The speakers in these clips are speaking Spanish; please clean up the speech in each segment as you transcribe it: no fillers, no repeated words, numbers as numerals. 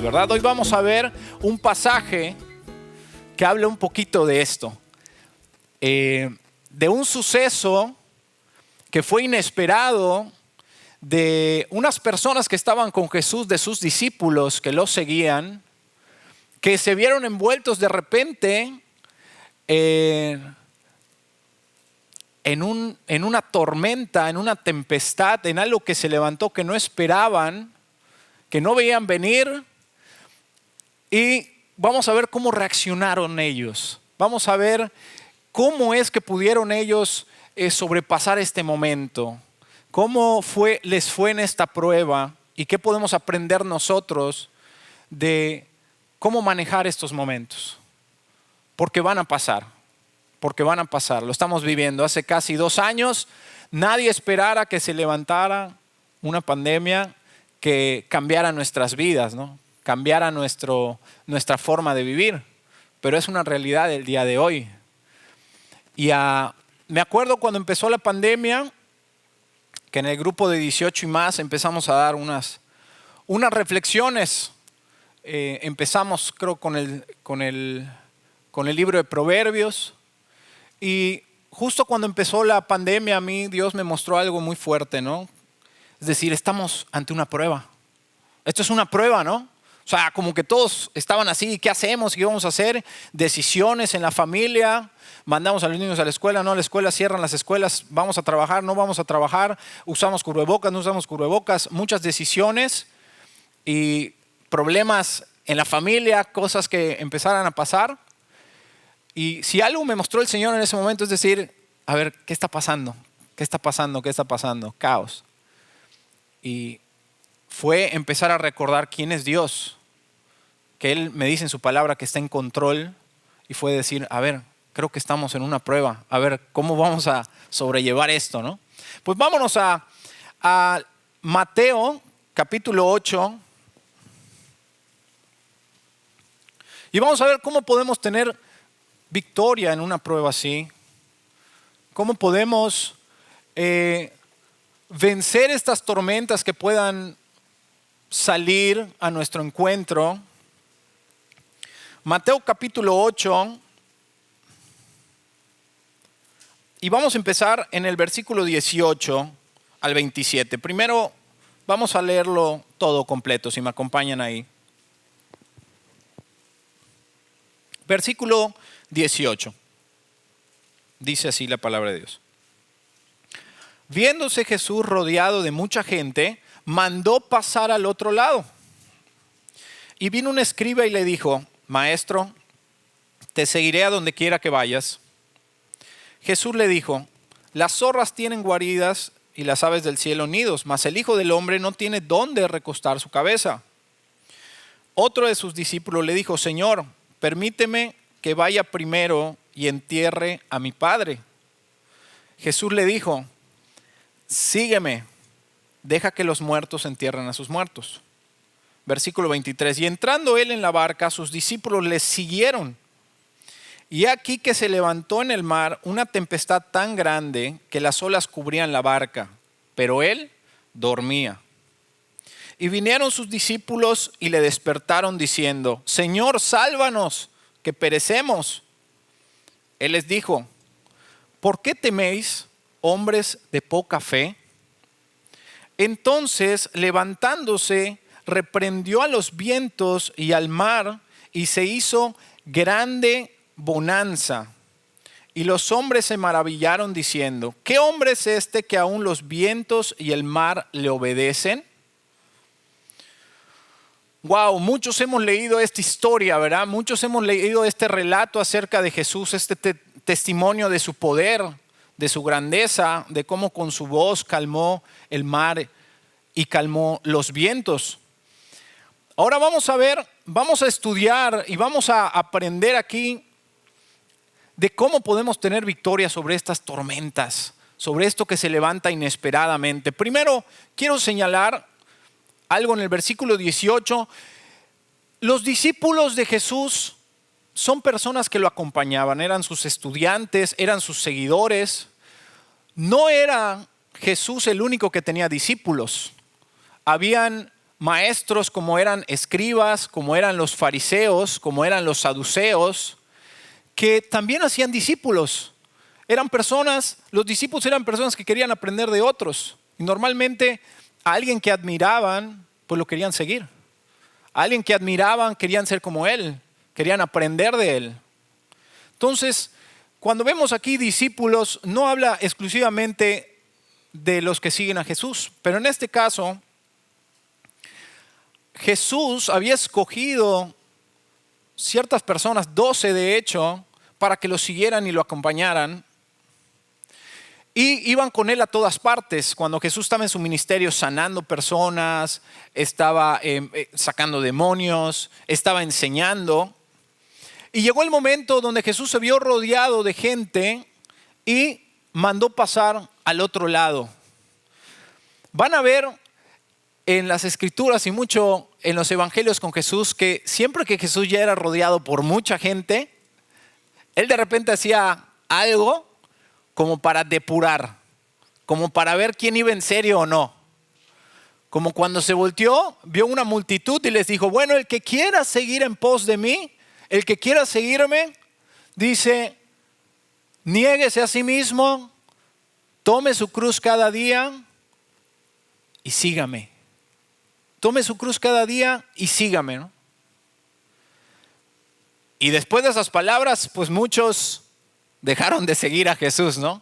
¿verdad? Hoy vamos a ver un pasaje que habla un poquito de esto, de un suceso que fue inesperado, de unas personas que estaban con Jesús, de sus discípulos que lo seguían, que se vieron envueltos de repente en una tormenta, en una tempestad, en algo que se levantó que no esperaban, que no veían venir. Y vamos a ver cómo reaccionaron ellos. Vamos a ver cómo es que pudieron ellos sobrepasar este momento. Cómo les fue en esta prueba y qué podemos aprender nosotros de cómo manejar estos momentos. Porque van a pasar. Lo estamos viviendo. Hace casi 2 años nadie esperara que se levantara una pandemia que cambiara nuestras vidas, ¿no? Cambiara nuestra forma de vivir. Pero es una realidad del día de hoy. Y me acuerdo cuando empezó la pandemia, que en el grupo de 18 y más empezamos a dar unas reflexiones. Empezamos creo con el libro de Proverbios. Y justo cuando empezó la pandemia, a mí Dios me mostró algo muy fuerte, ¿no? Es decir, estamos ante una prueba. Esto es una prueba, ¿no? O sea, como que todos estaban así, ¿qué hacemos? ¿Qué vamos a hacer? Decisiones en la familia, mandamos a los niños a la escuela, no a la escuela, cierran las escuelas, vamos a trabajar, no vamos a trabajar, usamos cubrebocas, no usamos cubrebocas, muchas decisiones y problemas en la familia, cosas que empezaran a pasar. Y si algo me mostró el Señor en ese momento es decir, a ver, ¿qué está pasando? ¿Qué está pasando? ¿Qué está pasando? Caos. Y fue empezar a recordar quién es Dios, que Él me dice en su palabra que está en control, y fue decir, a ver, creo que estamos en una prueba, a ver, ¿cómo vamos a sobrellevar esto, no? Pues vámonos a Mateo, capítulo 8, y vamos a ver cómo podemos tener victoria en una prueba así, cómo podemos vencer estas tormentas que puedan salir a nuestro encuentro. Mateo capítulo 8, y vamos a empezar en el versículo 18 al 27. Primero vamos a leerlo todo completo, si me acompañan ahí. Versículo 18. Dice así la palabra de Dios. Viéndose Jesús rodeado de mucha gente, mandó pasar al otro lado. Y vino un escriba y le dijo, Maestro, te seguiré a donde quiera que vayas. Jesús le dijo, las zorras tienen guaridas y las aves del cielo nidos, mas el Hijo del Hombre no tiene dónde recostar su cabeza. Otro de sus discípulos le dijo, Señor, permíteme que vaya primero y entierre a mi padre. Jesús le dijo, sígueme, deja que los muertos entierren a sus muertos. Versículo 23, y entrando él en la barca, sus discípulos le siguieron. Y aquí que se levantó en el mar una tempestad tan grande que las olas cubrían la barca, pero él dormía. Y vinieron sus discípulos y le despertaron diciendo, Señor, sálvanos, que perecemos. Él les dijo, ¿por qué teméis, hombres de poca fe? Entonces, levantándose, reprendió a los vientos y al mar, y se hizo grande bonanza. Y los hombres se maravillaron diciendo, ¿qué hombre es este que aún los vientos y el mar le obedecen? Wow, muchos hemos leído esta historia, ¿verdad? Muchos hemos leído este relato acerca de Jesús, este testimonio de su poder, de su grandeza, de cómo con su voz calmó el mar y calmó los vientos. Ahora vamos a estudiar y vamos a aprender aquí de cómo podemos tener victoria sobre estas tormentas, sobre esto que se levanta inesperadamente. Primero, quiero señalar algo en el versículo 18. Los discípulos de Jesús son personas que lo acompañaban, eran sus estudiantes, eran sus seguidores. No era Jesús el único que tenía discípulos. Habían maestros como eran escribas, como eran los fariseos, como eran los saduceos, que también hacían discípulos. Los discípulos eran personas que querían aprender de otros. Y normalmente a alguien que admiraban, pues lo querían seguir. A alguien que admiraban, querían ser como él, querían aprender de él. Entonces, cuando vemos aquí discípulos, no habla exclusivamente de los que siguen a Jesús, pero en este caso, Jesús había escogido ciertas personas, 12 de hecho, para que lo siguieran y lo acompañaran. Y iban con él a todas partes. Cuando Jesús estaba en su ministerio sanando personas, estaba sacando demonios, estaba enseñando. Y llegó el momento donde Jesús se vio rodeado de gente y mandó pasar al otro lado. Van a ver en las escrituras y mucho en los evangelios con Jesús que siempre que Jesús ya era rodeado por mucha gente, él de repente hacía algo como para depurar, como para ver quién iba en serio o no. Como cuando se volteó, vio una multitud y les dijo, bueno, el que quiera seguir en pos de mí, el que quiera seguirme, dice, niéguese a sí mismo, tome su cruz cada día y sígame. Tome su cruz cada día y sígame, ¿no? Y después de esas palabras, pues muchos dejaron de seguir a Jesús, ¿no?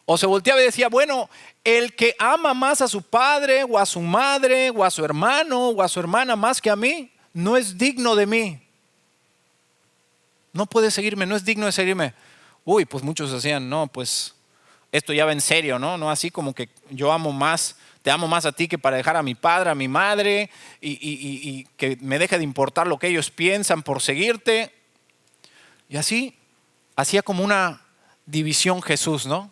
O se volteaba y decía, bueno, el que ama más a su padre o a su madre o a su hermano o a su hermana más que a mí, no es digno de mí. No puede seguirme, no es digno de seguirme. Uy, pues muchos decían, no, pues esto ya va en serio, ¿no? No así como que yo amo más, te amo más a ti que para dejar a mi padre, a mi madre y que me deje de importar lo que ellos piensan por seguirte. Y así hacía como una división Jesús, ¿no?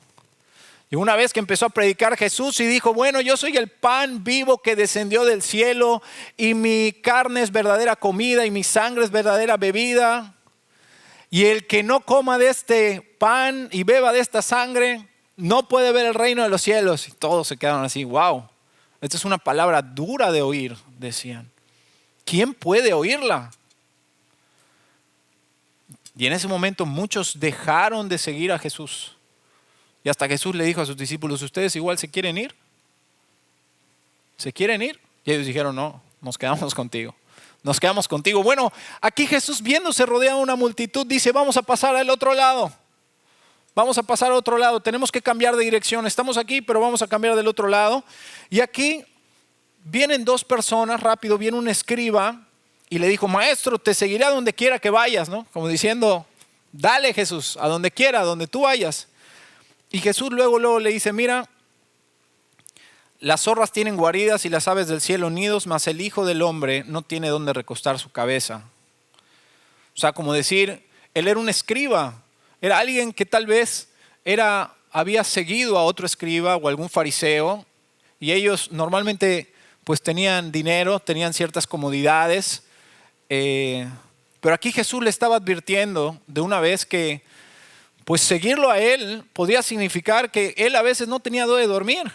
Y una vez que empezó a predicar Jesús y dijo, bueno, yo soy el pan vivo que descendió del cielo y mi carne es verdadera comida y mi sangre es verdadera bebida. Y el que no coma de este pan y beba de esta sangre no puede ver el reino de los cielos. Y todos se quedaron así, wow, esta es una palabra dura de oír, decían. ¿Quién puede oírla? Y en ese momento muchos dejaron de seguir a Jesús. Y hasta Jesús le dijo a sus discípulos, ¿ustedes igual se quieren ir? ¿Se quieren ir? Y ellos dijeron, no, nos quedamos contigo. Nos quedamos contigo. Bueno, aquí Jesús viéndose rodeado de una multitud dice, vamos a pasar al otro lado. Vamos a pasar al otro lado. Tenemos que cambiar de dirección. Estamos aquí, pero vamos a cambiar del otro lado. Y aquí vienen dos personas, rápido, viene un escriba y le dijo, maestro, te seguiré a donde quiera que vayas, ¿no? Como diciendo, dale Jesús, a donde quiera, a donde tú vayas. Y Jesús luego le dice, mira, las zorras tienen guaridas y las aves del cielo nidos, mas el Hijo del Hombre no tiene dónde recostar su cabeza. O sea, como decir, él era un escriba, era alguien que tal vez había seguido a otro escriba o algún fariseo, y ellos normalmente pues tenían dinero, tenían ciertas comodidades, pero aquí Jesús le estaba advirtiendo de una vez que pues seguirlo a él podía significar que él a veces no tenía dónde dormir.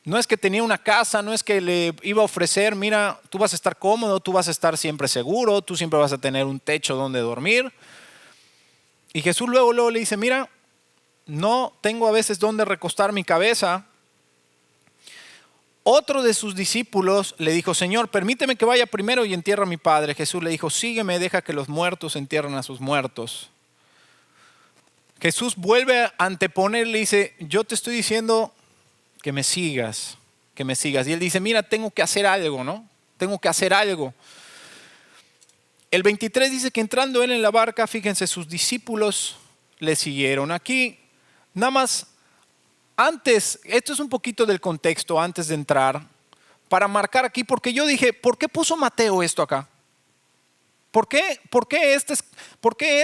No es que tenía una casa, no es que le iba a ofrecer, mira, tú vas a estar cómodo, tú vas a estar siempre seguro, tú siempre vas a tener un techo donde dormir. Y Jesús luego le dice, mira, no tengo a veces donde recostar mi cabeza. Otro de sus discípulos le dijo, Señor, permíteme que vaya primero y entierre a mi padre. Jesús le dijo, sígueme, deja que los muertos entierren a sus muertos. Jesús vuelve a anteponerle y dice, yo te estoy diciendo que me sigas, que me sigas. Y él dice, mira, tengo que hacer algo, ¿no? Tengo que hacer algo. El 23 dice que entrando él en la barca, fíjense, sus discípulos le siguieron. Aquí, nada más, antes, esto es un poquito del contexto antes de entrar, para marcar aquí, porque yo dije, ¿por qué puso Mateo esto acá? ¿Por qué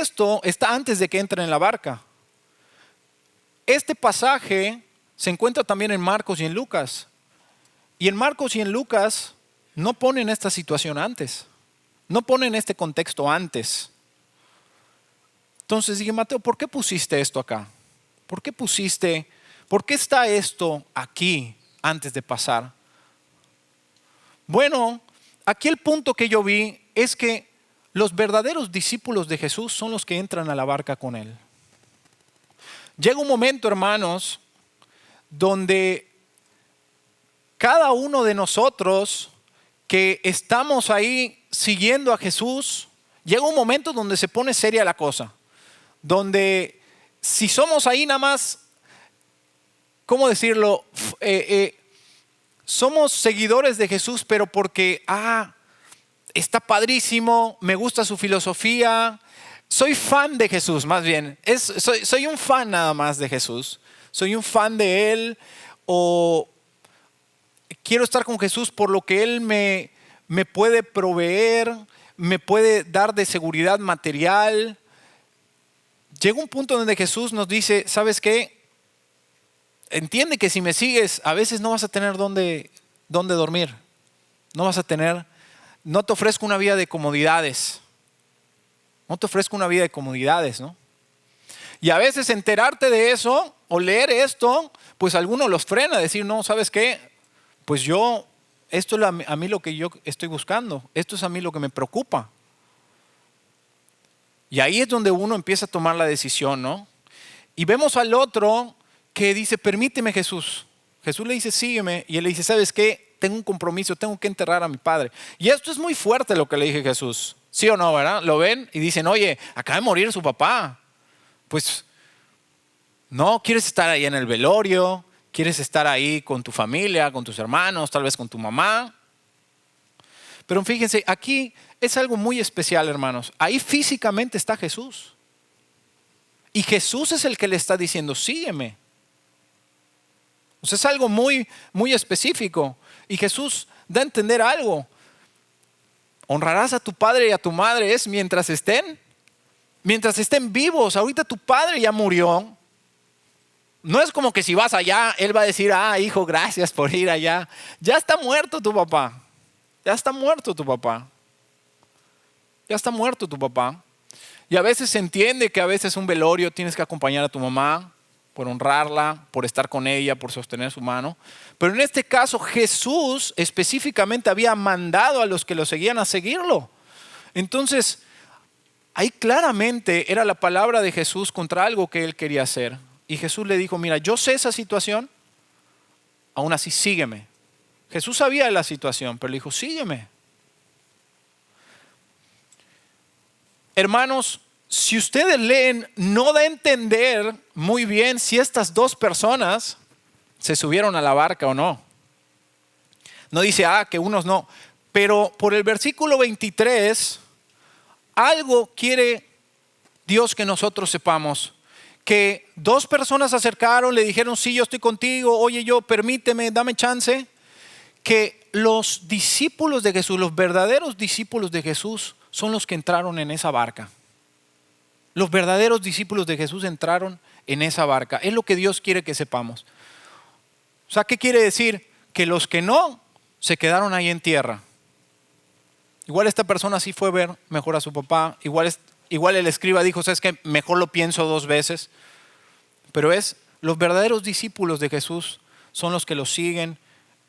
esto está antes de que entren en la barca? Este pasaje se encuentra también en Marcos y en Lucas. Y en Marcos y en Lucas no ponen esta situación antes. No ponen este contexto antes. Entonces dije, Mateo, ¿por qué pusiste esto acá? ¿Por qué está esto aquí antes de pasar? Bueno, aquí el punto que yo vi es que los verdaderos discípulos de Jesús son los que entran a la barca con Él. Llega un momento, hermanos, donde cada uno de nosotros que estamos ahí siguiendo a Jesús, llega un momento donde se pone seria la cosa. Donde si somos ahí nada más, ¿cómo decirlo? Somos seguidores de Jesús, pero porque, está padrísimo, me gusta su filosofía, soy fan de Jesús, más bien. Soy un fan nada más de Jesús. Soy un fan de Él, o quiero estar con Jesús por lo que Él me puede proveer, me puede dar de seguridad material. Llega un punto donde Jesús nos dice, ¿sabes qué? Entiende que si me sigues, a veces no vas a tener dónde dormir. No te ofrezco una vida de comodidades. No te ofrezco una vida de comodidades, ¿no? Y a veces enterarte de eso o leer esto, pues algunos los frena, decir, no, ¿sabes qué? Pues esto es a mí lo que yo estoy buscando. Esto es a mí lo que me preocupa. Y ahí es donde uno empieza a tomar la decisión, ¿no? Y vemos al otro que dice, permíteme, Jesús. Jesús le dice, sígueme. Y él le dice, ¿sabes qué? Tengo un compromiso, tengo que enterrar a mi padre. Y esto es muy fuerte lo que le dije a Jesús. ¿Sí o no, verdad? Lo ven y dicen, oye, acaba de morir su papá. Pues, no, quieres estar ahí en el velorio, quieres estar ahí con tu familia, con tus hermanos, tal vez con tu mamá. Pero fíjense, aquí es algo muy especial, hermanos. Ahí físicamente está Jesús. Y Jesús es el que le está diciendo, sígueme. O sea, es algo muy, muy específico. Y Jesús da a entender algo. Honrarás a tu padre y a tu madre es mientras estén vivos. Ahorita tu padre ya murió. No es como que si vas allá, él va a decir, hijo, gracias por ir allá. Ya está muerto tu papá. Ya está muerto tu papá. Ya está muerto tu papá. Y a veces se entiende que a veces un velorio tienes que acompañar a tu mamá por honrarla, por estar con ella, por sostener su mano. Pero en este caso Jesús específicamente había mandado a los que lo seguían a seguirlo. Entonces, ahí claramente era la palabra de Jesús contra algo que él quería hacer. Y Jesús le dijo, mira, yo sé esa situación, aún así sígueme. Jesús sabía de la situación, pero le dijo, sígueme. Hermanos, si ustedes leen, no da a entender muy bien si estas dos personas se subieron a la barca o no. No dice, que unos no. Pero por el versículo 23, algo quiere Dios que nosotros sepamos. Que dos personas se acercaron, le dijeron, sí, yo estoy contigo, oye, permíteme, dame chance. Que los discípulos de Jesús, los verdaderos discípulos de Jesús, son los que entraron en esa barca. Los verdaderos discípulos de Jesús entraron en esa barca. Es lo que Dios quiere que sepamos. O sea, ¿qué quiere decir? Que los que no, se quedaron ahí en tierra. Igual esta persona sí fue a ver mejor a su papá. Igual el escriba dijo, ¿sabes qué? Mejor lo pienso 2 veces. Pero los verdaderos discípulos de Jesús son los que lo siguen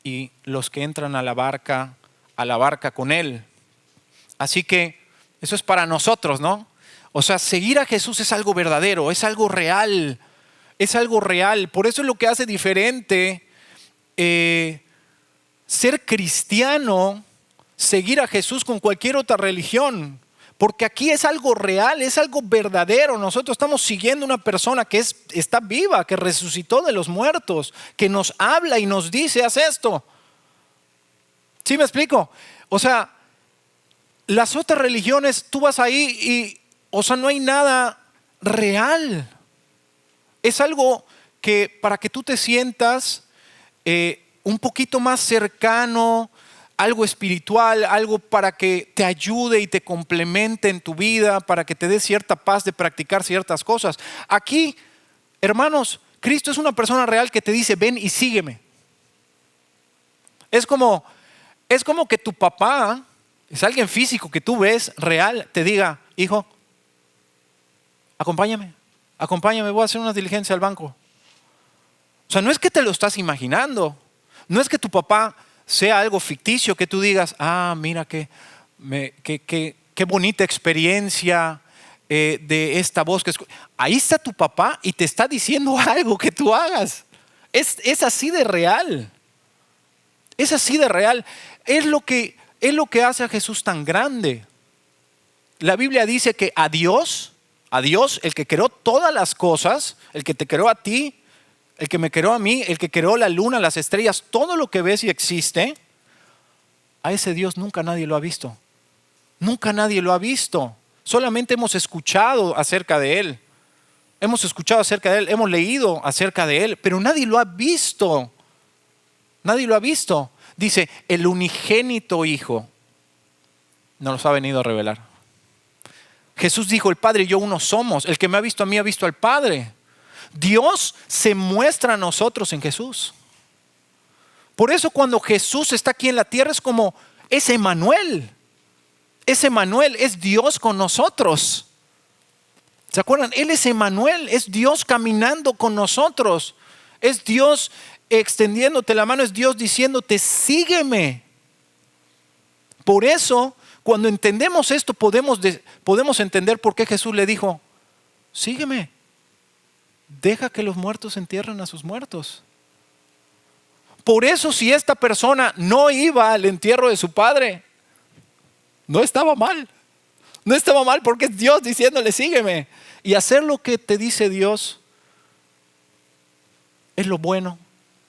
y los que entran a la barca con Él. Así que eso es para nosotros, ¿no? O sea, seguir a Jesús es algo verdadero, es algo real. Es algo real. Por eso es lo que hace diferente ser cristiano, seguir a Jesús con cualquier otra religión. Porque aquí es algo real, es algo verdadero. Nosotros estamos siguiendo una persona que está viva, que resucitó de los muertos, que nos habla y nos dice, haz esto. ¿Sí me explico? O sea, las otras religiones, tú vas ahí no hay nada real. Es algo que para que tú te sientas un poquito más cercano, algo espiritual, algo para que te ayude y te complemente en tu vida, para que te dé cierta paz de practicar ciertas cosas. Aquí, hermanos, Cristo es una persona real que te dice, ven y sígueme. Es como que tu papá, es alguien físico que tú ves real, te diga, hijo, acompáñame, voy a hacer una diligencia al banco. O sea, no es que te lo estás imaginando, no es que tu papá sea algo ficticio, que tú digas, mira qué bonita experiencia de esta voz. Ahí está tu papá y te está diciendo algo que tú hagas. Es así de real. Es así de real. Es lo que hace a Jesús tan grande. La Biblia dice que a Dios, el que creó todas las cosas, el que te creó a ti, el que me creó a mí, el que creó la luna, las estrellas, todo lo que ves y existe, a ese Dios nunca nadie lo ha visto. Nunca nadie lo ha visto. Solamente hemos escuchado acerca de Él. Hemos escuchado acerca de Él, hemos leído acerca de Él, pero nadie lo ha visto. Nadie lo ha visto. Dice, el unigénito Hijo nos los ha venido a revelar. Jesús dijo, el Padre y yo uno somos. El que me ha visto a mí ha visto al Padre. Dios se muestra a nosotros en Jesús. Por eso cuando Jesús está aquí en la tierra es como, es Emmanuel. Es Emmanuel, es Dios con nosotros. ¿Se acuerdan? Él es Emmanuel, es Dios caminando con nosotros. Es Dios extendiéndote la mano, es Dios diciéndote, sígueme. Por eso, cuando entendemos esto, podemos entender por qué Jesús le dijo, sígueme. Deja que los muertos entierren a sus muertos. Por eso, si esta persona no iba al entierro de su padre, no estaba mal. No estaba mal porque es Dios diciéndole, sígueme. Y hacer lo que te dice Dios es lo bueno,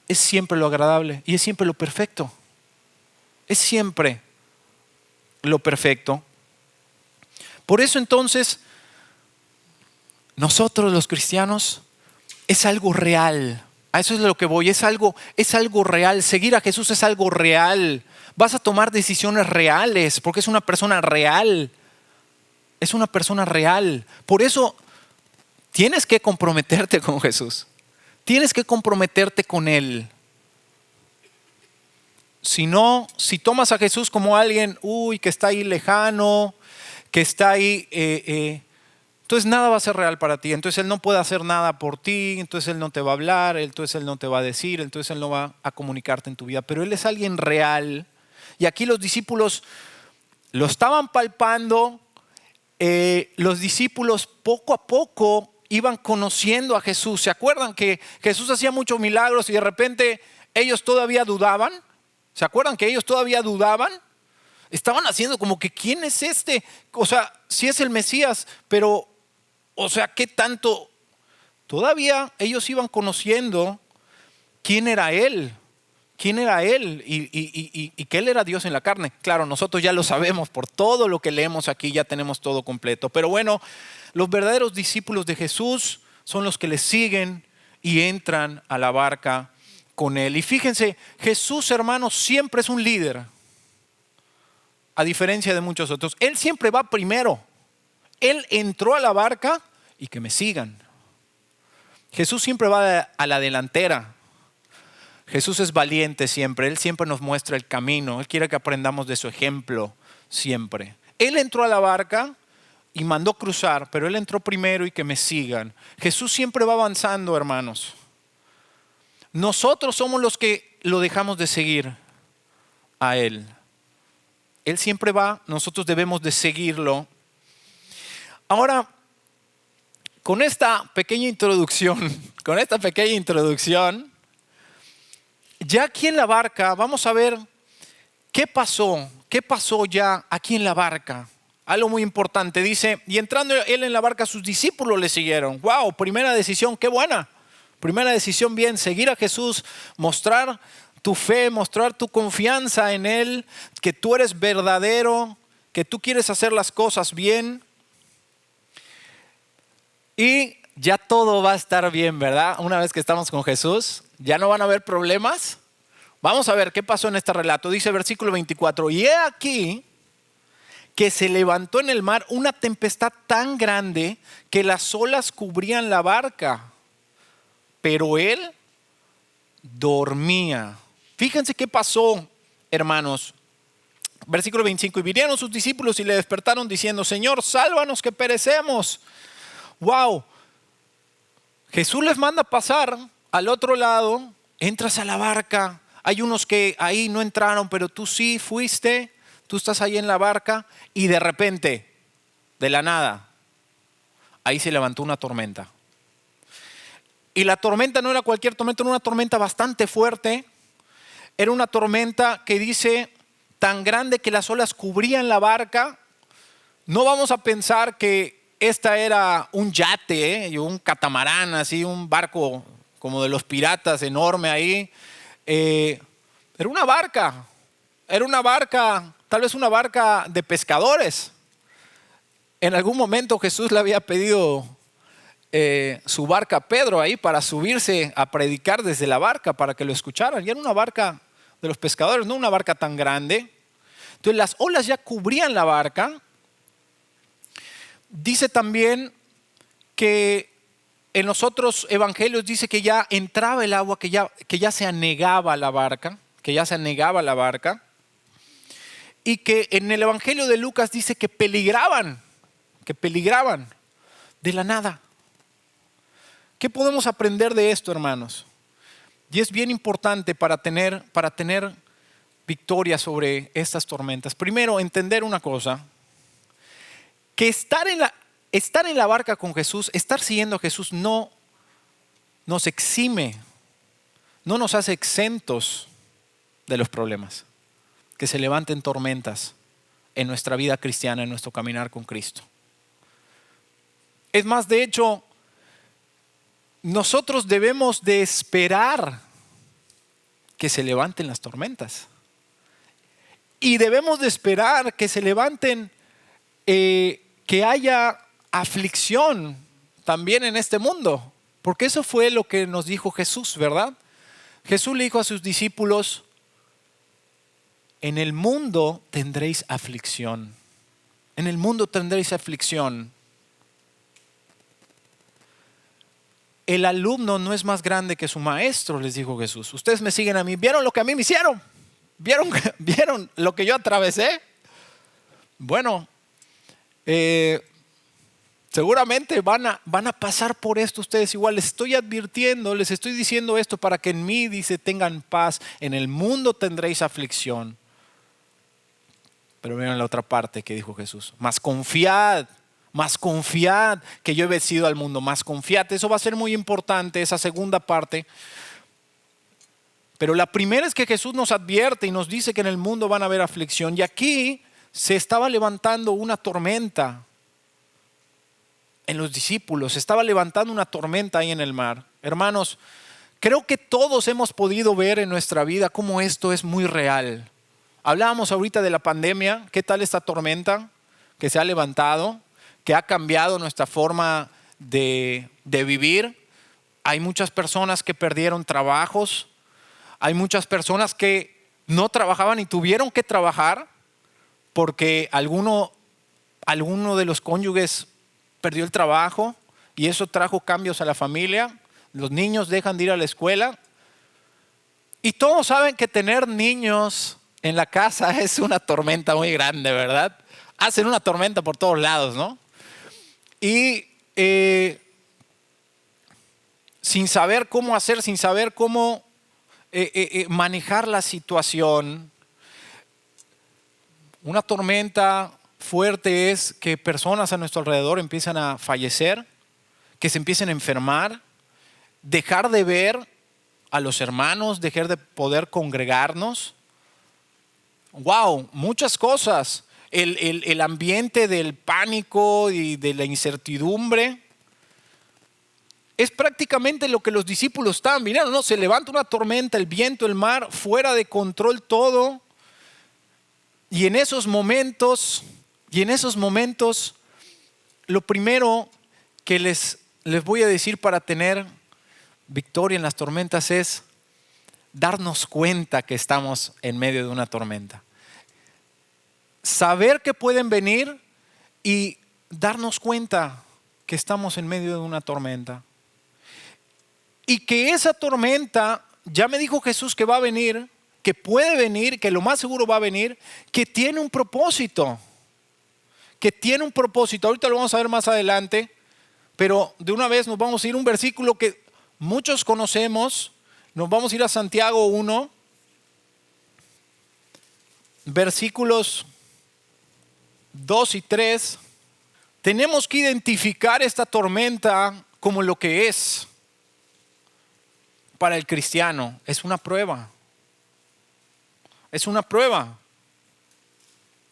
es siempre lo agradable y es siempre lo perfecto. Es siempre lo perfecto. Por eso entonces, nosotros los cristianos, es algo real. A eso es de lo que voy. Es algo real. Seguir a Jesús es algo real. Vas a tomar decisiones reales porque es una persona real. Es una persona real. Por eso tienes que comprometerte con Jesús. Tienes que comprometerte con Él. Si no, si tomas a Jesús como alguien, que está ahí lejano, que está ahí, entonces nada va a ser real para ti. Entonces Él no puede hacer nada por ti, entonces Él no te va a hablar, entonces Él no te va a decir, entonces Él no va a comunicarte en tu vida. Pero Él es alguien real. Y aquí los discípulos lo estaban palpando. Los discípulos poco a poco iban conociendo a Jesús. ¿Se acuerdan que Jesús hacía muchos milagros y de repente ellos todavía dudaban? ¿Se acuerdan que ellos todavía dudaban? Estaban haciendo como que ¿quién es este? O sea, sí es el Mesías, pero o sea, ¿qué tanto? Todavía ellos iban conociendo quién era Él. ¿Quién era Él? Y que Él era Dios en la carne. Claro, nosotros ya lo sabemos por todo lo que leemos aquí, ya tenemos todo completo. Pero bueno, los verdaderos discípulos de Jesús son los que le siguen y entran a la barca con Él. Y fíjense, Jesús, hermanos, siempre es un líder. A diferencia de muchos otros. Él siempre va primero. Él entró a la barca y que me sigan. Jesús siempre va a la delantera. Jesús es valiente siempre, Él siempre nos muestra el camino, Él quiere que aprendamos de su ejemplo siempre. Él entró a la barca y mandó cruzar, pero Él entró primero y que me sigan. Jesús siempre va avanzando, hermanos. Nosotros somos los que lo dejamos de seguir a Él. Él siempre va, nosotros debemos de seguirlo. Ahora, con esta pequeña introducción, ya aquí en la barca, vamos a ver qué pasó ya aquí en la barca. Algo muy importante, dice, y entrando Él en la barca, sus discípulos le siguieron. Wow, primera decisión, qué buena. Primera decisión bien, seguir a Jesús, mostrar tu fe, mostrar tu confianza en Él, que tú eres verdadero, que tú quieres hacer las cosas bien. Y ya todo va a estar bien, ¿verdad? Una vez que estamos con Jesús, ya no van a haber problemas. Vamos a ver qué pasó en este relato. Dice versículo 24, y he aquí que se levantó en el mar una tempestad tan grande que las olas cubrían la barca, pero Él dormía. Fíjense qué pasó, hermanos. Versículo 25, y vinieron sus discípulos y le despertaron diciendo, Señor, sálvanos que perecemos. Wow, Jesús les manda pasar al otro lado, entras a la barca, Hay unos que ahí no entraron, pero tú sí fuiste, tú estás ahí en la barca y de repente, de la nada, ahí se levantó una tormenta. Y la tormenta no era cualquier tormenta, era una tormenta bastante fuerte. Era una tormenta que dice tan grande que las olas cubrían la barca. No vamos a pensar que esta era un yate, un catamarán, así, un barco como de los piratas enorme ahí. Era una barca, tal vez una barca de pescadores. En algún momento Jesús le había pedido su barca a Pedro ahí para subirse a predicar desde la barca para que lo escucharan. Y era una barca de los pescadores, no una barca tan grande. Entonces las olas ya cubrían la barca. Dice también que en los otros evangelios dice que ya entraba el agua, que ya se anegaba la barca, y que en el evangelio de Lucas dice que peligraban de la nada. ¿Qué podemos aprender de esto, hermanos? Y es bien importante para tener victoria sobre estas tormentas. Primero, entender una cosa, que estar en la barca con Jesús, estar siguiendo a Jesús no nos exime, no nos hace exentos de los problemas. Que se levanten tormentas en nuestra vida cristiana, en nuestro caminar con Cristo. Es más, de hecho, nosotros debemos de esperar que se levanten las tormentas. Y debemos de esperar que se levanten, que haya aflicción también en este mundo. Porque eso fue lo que nos dijo Jesús, ¿verdad? Jesús le dijo a sus discípulos, en el mundo tendréis aflicción. En el mundo tendréis aflicción. El alumno no es más grande que su maestro, les dijo Jesús. Ustedes me siguen a mí. ¿Vieron lo que a mí me hicieron? ¿Vieron lo que yo atravesé? Bueno, seguramente van a pasar por esto ustedes igual. Les estoy advirtiendo, les estoy diciendo esto para que en mí, dice, tengan paz. En el mundo tendréis aflicción. Pero miren la otra parte que dijo Jesús. Más confiad que yo he vencido al mundo, más confiad. Eso va a ser muy importante, esa segunda parte. Pero la primera es que Jesús nos advierte y nos dice que en el mundo van a haber aflicción. Y aquí se estaba levantando una tormenta en los discípulos, se estaba levantando una tormenta ahí en el mar. Hermanos, creo que todos hemos podido ver en nuestra vida cómo esto es muy real. Hablábamos ahorita de la pandemia. ¿Qué tal esta tormenta que se ha levantado? Que ha cambiado nuestra forma de vivir. Hay muchas personas que perdieron trabajos. Hay muchas personas que no trabajaban y tuvieron que trabajar porque alguno de los cónyuges perdió el trabajo y eso trajo cambios a la familia. Los niños dejan de ir a la escuela. Y todos saben que tener niños en la casa es una tormenta muy grande, ¿verdad? Hacen una tormenta por todos lados, ¿no? Y sin saber cómo hacer, sin saber cómo manejar la situación. Una tormenta fuerte es que personas a nuestro alrededor empiezan a fallecer, que se empiecen a enfermar, dejar de ver a los hermanos, dejar de poder congregarnos. Wow, muchas cosas. El ambiente del pánico y de la incertidumbre es prácticamente lo que los discípulos estaban mirando, ¿no? Se levanta una tormenta, el viento, el mar, fuera de control todo. Y en esos momentos, lo primero que les voy a decir para tener victoria en las tormentas es darnos cuenta que estamos en medio de una tormenta. Saber que pueden venir y darnos cuenta que estamos en medio de una tormenta. Y que esa tormenta, ya me dijo Jesús que va a venir, que puede venir, que lo más seguro va a venir, que tiene un propósito. Ahorita lo vamos a ver más adelante, pero de una vez nos vamos a ir a un versículo que muchos conocemos. Nos vamos a ir a Santiago 1. versículos 2 y 3, tenemos que identificar esta tormenta como lo que es para el cristiano. Es una prueba. Es una prueba.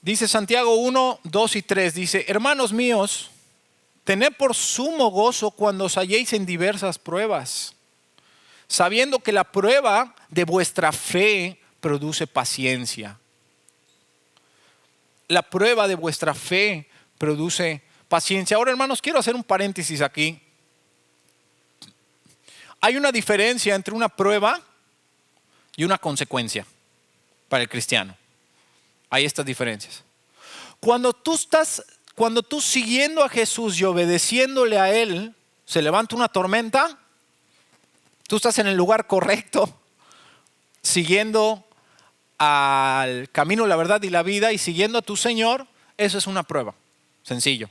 Dice Santiago 1, 2 y 3, dice: hermanos míos, tened por sumo gozo cuando os halléis en diversas pruebas, sabiendo que la prueba de vuestra fe produce paciencia. La prueba de vuestra fe produce paciencia. Ahora, hermanos, quiero hacer un paréntesis aquí. Hay una diferencia entre una prueba y una consecuencia para el cristiano. Hay estas diferencias. Cuando tú siguiendo a Jesús y obedeciéndole a Él, se levanta una tormenta, tú estás en el lugar correcto, siguiendo al camino, la verdad y la vida, y siguiendo a tu Señor. Eso es una prueba. Sencillo.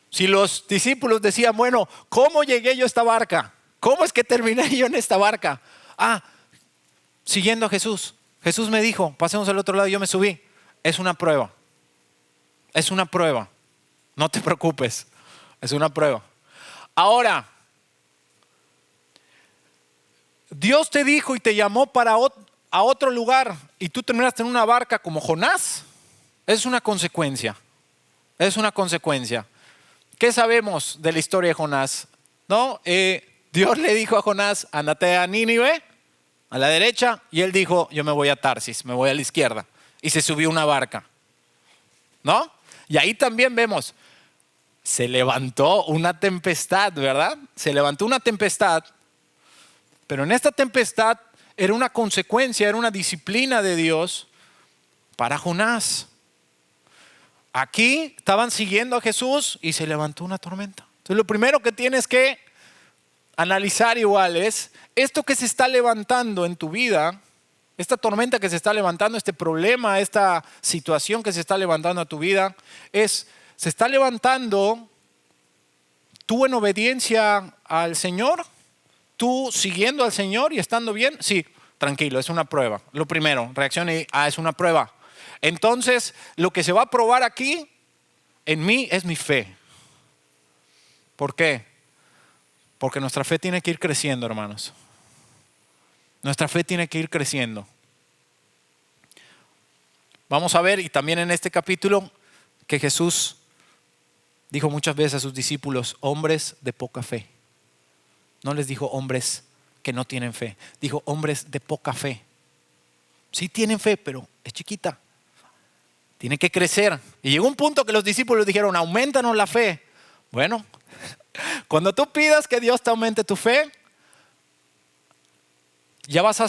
Si los discípulos decían: bueno, ¿cómo llegué yo a esta barca? ¿Cómo es que terminé yo en esta barca? Siguiendo a Jesús. Jesús me dijo: pasemos al otro lado, y yo me subí. Es una prueba. Es una prueba. No te preocupes. Es una prueba. Ahora, Dios te dijo y te llamó a otro lugar, y tú terminaste en una barca como Jonás. Es una consecuencia. Es una consecuencia. ¿Qué sabemos de la historia de Jonás? ¿No? Dios le dijo a Jonás: ándate a Nínive, a la derecha, y él dijo: yo me voy a Tarsis, me voy a la izquierda. Y se subió a una barca. ¿No? Y ahí también vemos, se levantó una tempestad, ¿verdad? Se levantó una tempestad, pero en esta tempestad era una consecuencia, era una disciplina de Dios para Jonás. Aquí estaban siguiendo a Jesús y se levantó una tormenta. Entonces, lo primero que tienes que analizar igual es esto que se está levantando en tu vida, esta tormenta que se está levantando, este problema, esta situación que se está levantando a tu vida, se está levantando tú en obediencia al Señor, tú siguiendo al Señor y estando bien. Sí, tranquilo, es una prueba. Lo primero, reaccione: es una prueba. Entonces, lo que se va a probar aquí en mí es mi fe. ¿Por qué? Porque nuestra fe tiene que ir creciendo, hermanos. Nuestra fe tiene que ir creciendo. Vamos a ver, y también en este capítulo, que Jesús dijo muchas veces a sus discípulos: hombres de poca fe. No les dijo hombres que no tienen fe. Dijo hombres de poca fe. Sí tienen fe, pero es chiquita. Tiene que crecer. Y llegó un punto que los discípulos dijeron: aumentanos la fe. Bueno, cuando tú pidas que Dios te aumente tu fe, ya vas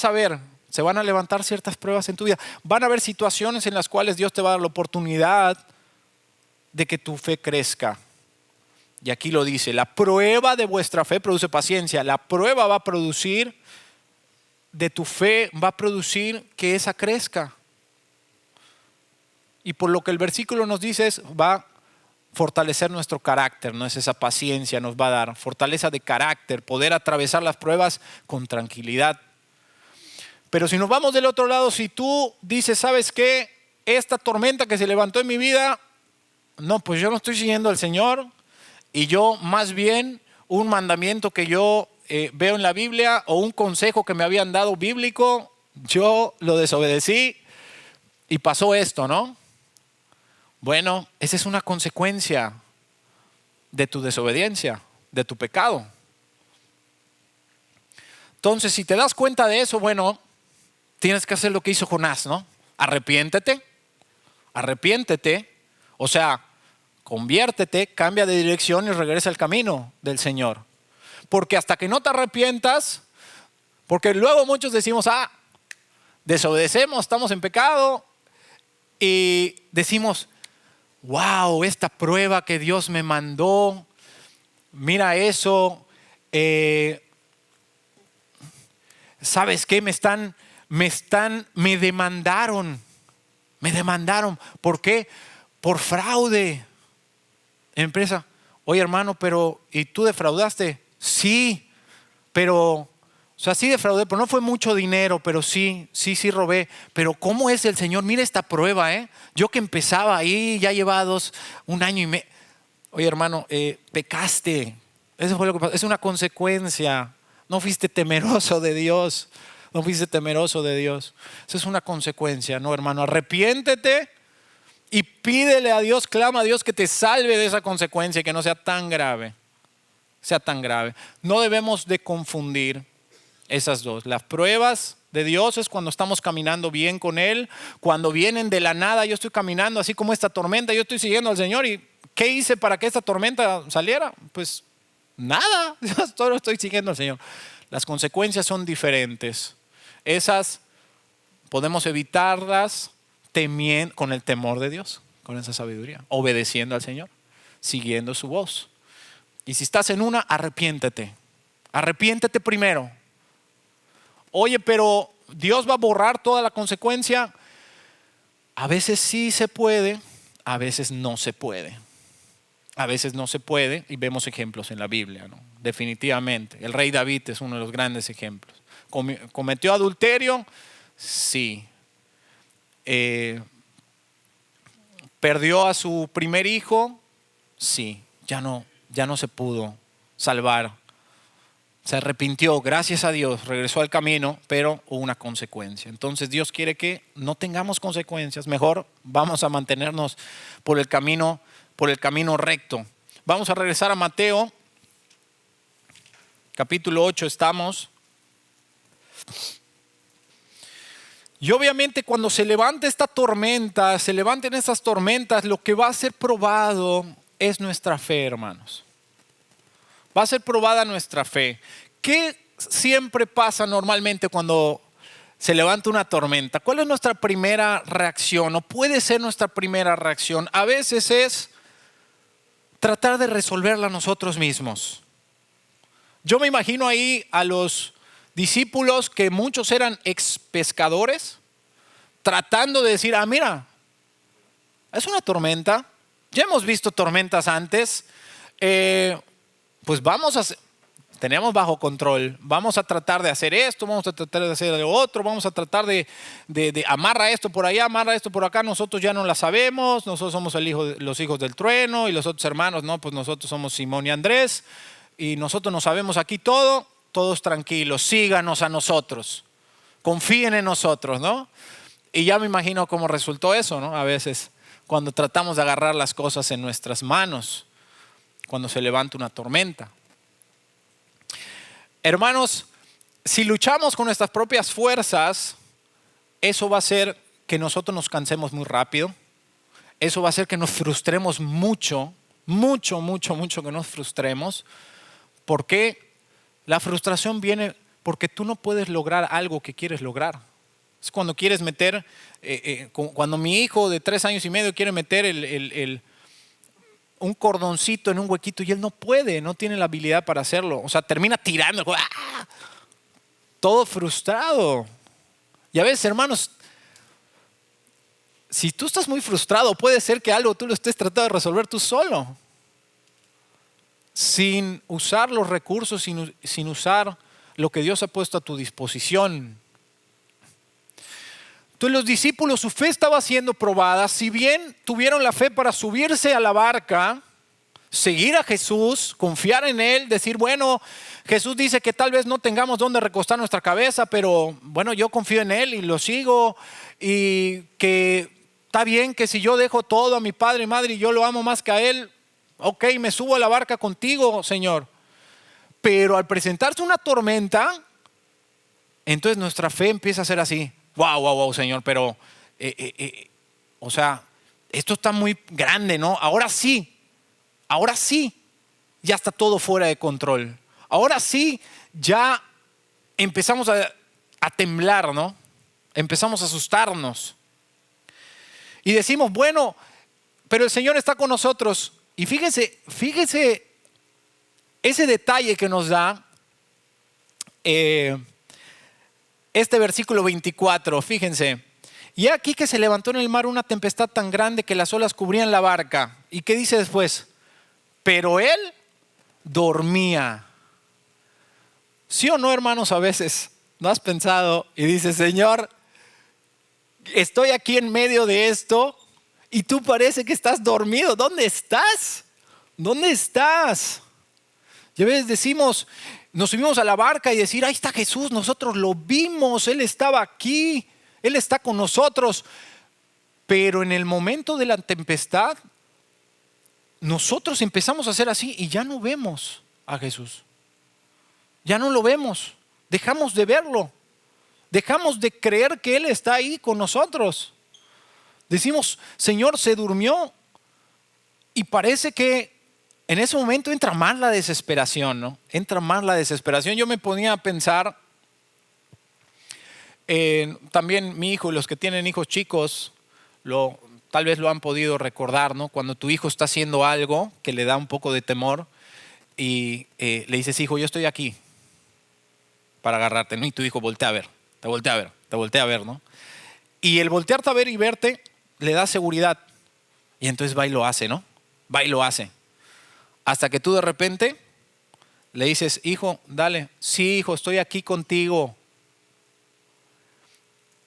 a ver, se van a levantar ciertas pruebas en tu vida. Van a haber situaciones en las cuales Dios te va a dar la oportunidad de que tu fe crezca. Y aquí lo dice: la prueba de vuestra fe produce paciencia. La prueba va a producir de tu fe, va a producir que esa crezca. Y por lo que el versículo nos dice va a fortalecer nuestro carácter, no es esa paciencia, nos va a dar fortaleza de carácter, poder atravesar las pruebas con tranquilidad. Pero si nos vamos del otro lado, si tú dices: ¿sabes qué? Esta tormenta que se levantó en mi vida, no, pues yo no estoy siguiendo al Señor, y yo más bien un mandamiento que yo veo en la Biblia o un consejo que me habían dado bíblico, yo lo desobedecí y pasó esto, ¿no? Bueno, esa es una consecuencia de tu desobediencia, de tu pecado. Entonces, si te das cuenta de eso, bueno, tienes que hacer lo que hizo Jonás, ¿no? Arrepiéntete, o sea, conviértete, cambia de dirección y regresa al camino del Señor. Porque hasta que no te arrepientas, porque luego muchos decimos: desobedecemos, estamos en pecado, y decimos: wow, esta prueba que Dios me mandó, mira eso, ¿sabes qué? Me demandaron. ¿Por qué? Por fraude. Empresa: oye, hermano, pero ¿y tú defraudaste? Sí, pero O sea, sí defraudé, pero no fue mucho dinero, pero sí robé. Pero ¿cómo es el Señor? Mira esta prueba, ¿eh? Yo que empezaba ahí, ya llevaba un año y medio. Oye, hermano, pecaste. Eso fue lo que pasó. Es una consecuencia. No fuiste temeroso de Dios. No fuiste temeroso de Dios. Eso es una consecuencia, ¿no, hermano? Arrepiéntete y pídele a Dios, clama a Dios que te salve de esa consecuencia y que no sea tan grave. Sea tan grave. No debemos de confundir esas dos. Las pruebas de Dios es cuando estamos caminando bien con Él. Cuando vienen de la nada, yo estoy caminando así como esta tormenta, yo estoy siguiendo al Señor. ¿Y qué hice para que esta tormenta saliera? Pues nada, yo solo estoy siguiendo al Señor. Las consecuencias son diferentes. Esas podemos evitarlas con el temor de Dios, con esa sabiduría, obedeciendo al Señor, siguiendo su voz. Y si estás en una, arrepiéntete. Arrepiéntete primero. Oye, pero Dios va a borrar toda la consecuencia. A veces sí se puede, a veces no se puede. A veces no se puede y vemos ejemplos en la Biblia, ¿no? Definitivamente. El rey David es uno de los grandes ejemplos. ¿Cometió adulterio? Sí. ¿Perdió a su primer hijo? Sí. Ya no se pudo salvar. Se arrepintió, gracias a Dios, regresó al camino, pero hubo una consecuencia. Entonces Dios quiere que no tengamos consecuencias. Mejor vamos a mantenernos por el camino recto. Vamos a regresar a Mateo, capítulo 8 estamos. Y obviamente cuando se levanten estas tormentas, lo que va a ser probado es nuestra fe, hermanos. Va a ser probada nuestra fe. ¿Qué siempre pasa normalmente cuando se levanta una tormenta? ¿Cuál es nuestra primera reacción? ¿O puede ser nuestra primera reacción? A veces es tratar de resolverla nosotros mismos. Yo me imagino ahí a los discípulos, que muchos eran ex pescadores, tratando de decir, mira, es una tormenta. Ya hemos visto tormentas antes. Pues tenemos bajo control, vamos a tratar de hacer esto, vamos a tratar de hacer lo otro, vamos a tratar de amarra esto por allá, amarra esto por acá. Nosotros ya no la sabemos, nosotros somos los hijos del trueno, y los otros hermanos, no, pues nosotros somos Simón y Andrés, y nosotros no sabemos aquí todo. Todos tranquilos, síganos a nosotros, confíen en nosotros, ¿no? Y ya me imagino cómo resultó eso, ¿no? A veces cuando tratamos de agarrar las cosas en nuestras manos, cuando se levanta una tormenta. Hermanos, si luchamos con nuestras propias fuerzas, eso va a hacer que nosotros nos cansemos muy rápido. Eso va a hacer que nos frustremos mucho que nos frustremos. ¿Por qué? La frustración viene porque tú no puedes lograr algo que quieres lograr. Es cuando quieres meter, cuando mi hijo de 3 años y medio quiere meter un cordoncito en un huequito y él no puede, no tiene la habilidad para hacerlo. O sea, termina tirando, todo frustrado. Y a veces, hermanos, si tú estás muy frustrado, puede ser que algo tú lo estés tratando de resolver tú solo, sin usar los recursos, sin usar lo que Dios ha puesto a tu disposición. Entonces los discípulos, su fe estaba siendo probada. Si bien tuvieron la fe para subirse a la barca, seguir a Jesús, confiar en Él, decir, bueno, Jesús dice que tal vez no tengamos dónde recostar nuestra cabeza, pero bueno, yo confío en Él y lo sigo, y que está bien que si yo dejo todo a mi padre y madre y yo lo amo más que a Él, ok, me subo a la barca contigo, Señor. Pero al presentarse una tormenta, entonces nuestra fe empieza a ser así. Wow, Señor, pero, o sea, esto está muy grande, ¿no? Ahora sí, ya está todo fuera de control. Ahora sí, ya empezamos a temblar, ¿no? Empezamos a asustarnos. Y decimos, bueno, pero el Señor está con nosotros. Y fíjese ese detalle que nos da este versículo 24, fíjense. Y aquí que se levantó en el mar una tempestad tan grande que las olas cubrían la barca. ¿Y qué dice después? Pero él dormía. ¿Sí o no, hermanos? A veces no has pensado y dices, Señor, estoy aquí en medio de esto y tú parece que estás dormido. ¿Dónde estás? ¿Dónde estás? Y a veces decimos, nos subimos a la barca y decir, ahí está Jesús, nosotros lo vimos, Él estaba aquí, Él está con nosotros. Pero en el momento de la tempestad, nosotros empezamos a hacer así y ya no vemos a Jesús. Ya no lo vemos, dejamos de verlo, dejamos de creer que Él está ahí con nosotros. Decimos, Señor, se durmió, y parece que en ese momento entra más la desesperación, ¿no? Entra más la desesperación. Yo me ponía a pensar, también mi hijo y los que tienen hijos chicos, tal vez lo han podido recordar, ¿no? Cuando tu hijo está haciendo algo que le da un poco de temor y le dices, hijo, yo estoy aquí para agarrarte, ¿no? Y tu hijo voltea a ver, te voltea a ver, te voltea a ver, ¿no? Y el voltearte a ver y verte le da seguridad. Y entonces va y lo hace, ¿no? Va y lo hace. Hasta que tú de repente le dices, hijo, dale, sí, hijo, estoy aquí contigo.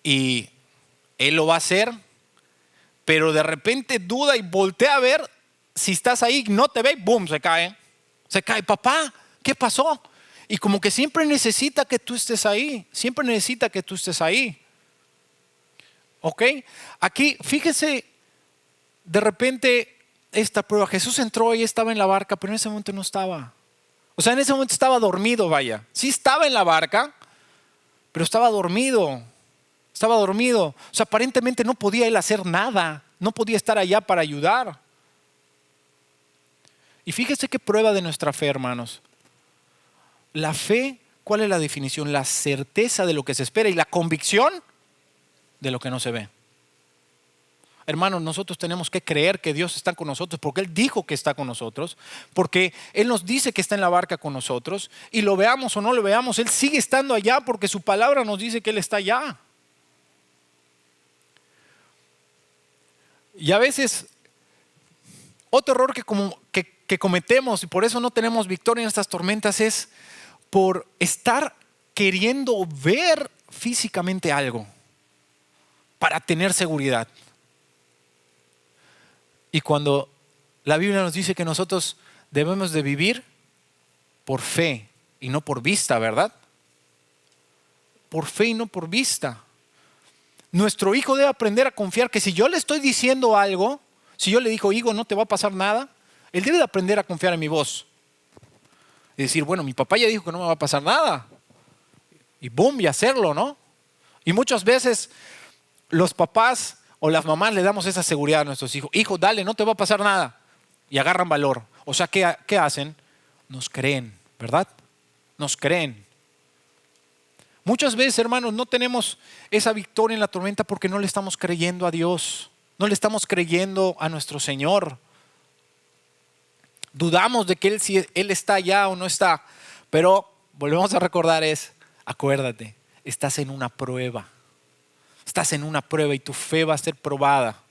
Y él lo va a hacer, pero de repente duda y voltea a ver si estás ahí, no te ve, ¡boom!, se cae. Se cae, papá, ¿qué pasó? Y como que siempre necesita que tú estés ahí, siempre necesita que tú estés ahí. ¿Ok? Aquí, fíjese, de repente esta prueba, Jesús entró y estaba en la barca, pero en ese momento no estaba. O sea, en ese momento estaba dormido, vaya. Sí estaba en la barca, pero estaba dormido. Estaba dormido. O sea, aparentemente no podía él hacer nada. No podía estar allá para ayudar. Y fíjese qué prueba de nuestra fe, hermanos. La fe, ¿cuál es la definición? La certeza de lo que se espera y la convicción de lo que no se ve. Hermanos, nosotros tenemos que creer que Dios está con nosotros porque Él dijo que está con nosotros, porque Él nos dice que está en la barca con nosotros, y lo veamos o no lo veamos, Él sigue estando allá porque su palabra nos dice que Él está allá. Y a veces, otro error que cometemos, y por eso no tenemos victoria en estas tormentas, es por estar queriendo ver físicamente algo para tener seguridad. Y cuando la Biblia nos dice que nosotros debemos de vivir por fe y no por vista, ¿verdad? Por fe y no por vista. Nuestro hijo debe aprender a confiar que si yo le estoy diciendo algo, si yo le digo, hijo, no te va a pasar nada, él debe de aprender a confiar en mi voz. Y decir, bueno, mi papá ya dijo que no me va a pasar nada. Y boom, y hacerlo, ¿no? Y muchas veces los papás o las mamás le damos esa seguridad a nuestros hijos. Hijo, dale, no te va a pasar nada. Y agarran valor. O sea, ¿qué hacen? Nos creen, ¿verdad? Nos creen. Muchas veces, hermanos, no tenemos esa victoria en la tormenta porque no le estamos creyendo a Dios. No le estamos creyendo a nuestro Señor. Dudamos de que si Él está allá o no está. Pero volvemos a recordar acuérdate, estás en una prueba. Estás en una prueba y tu fe va a ser probada.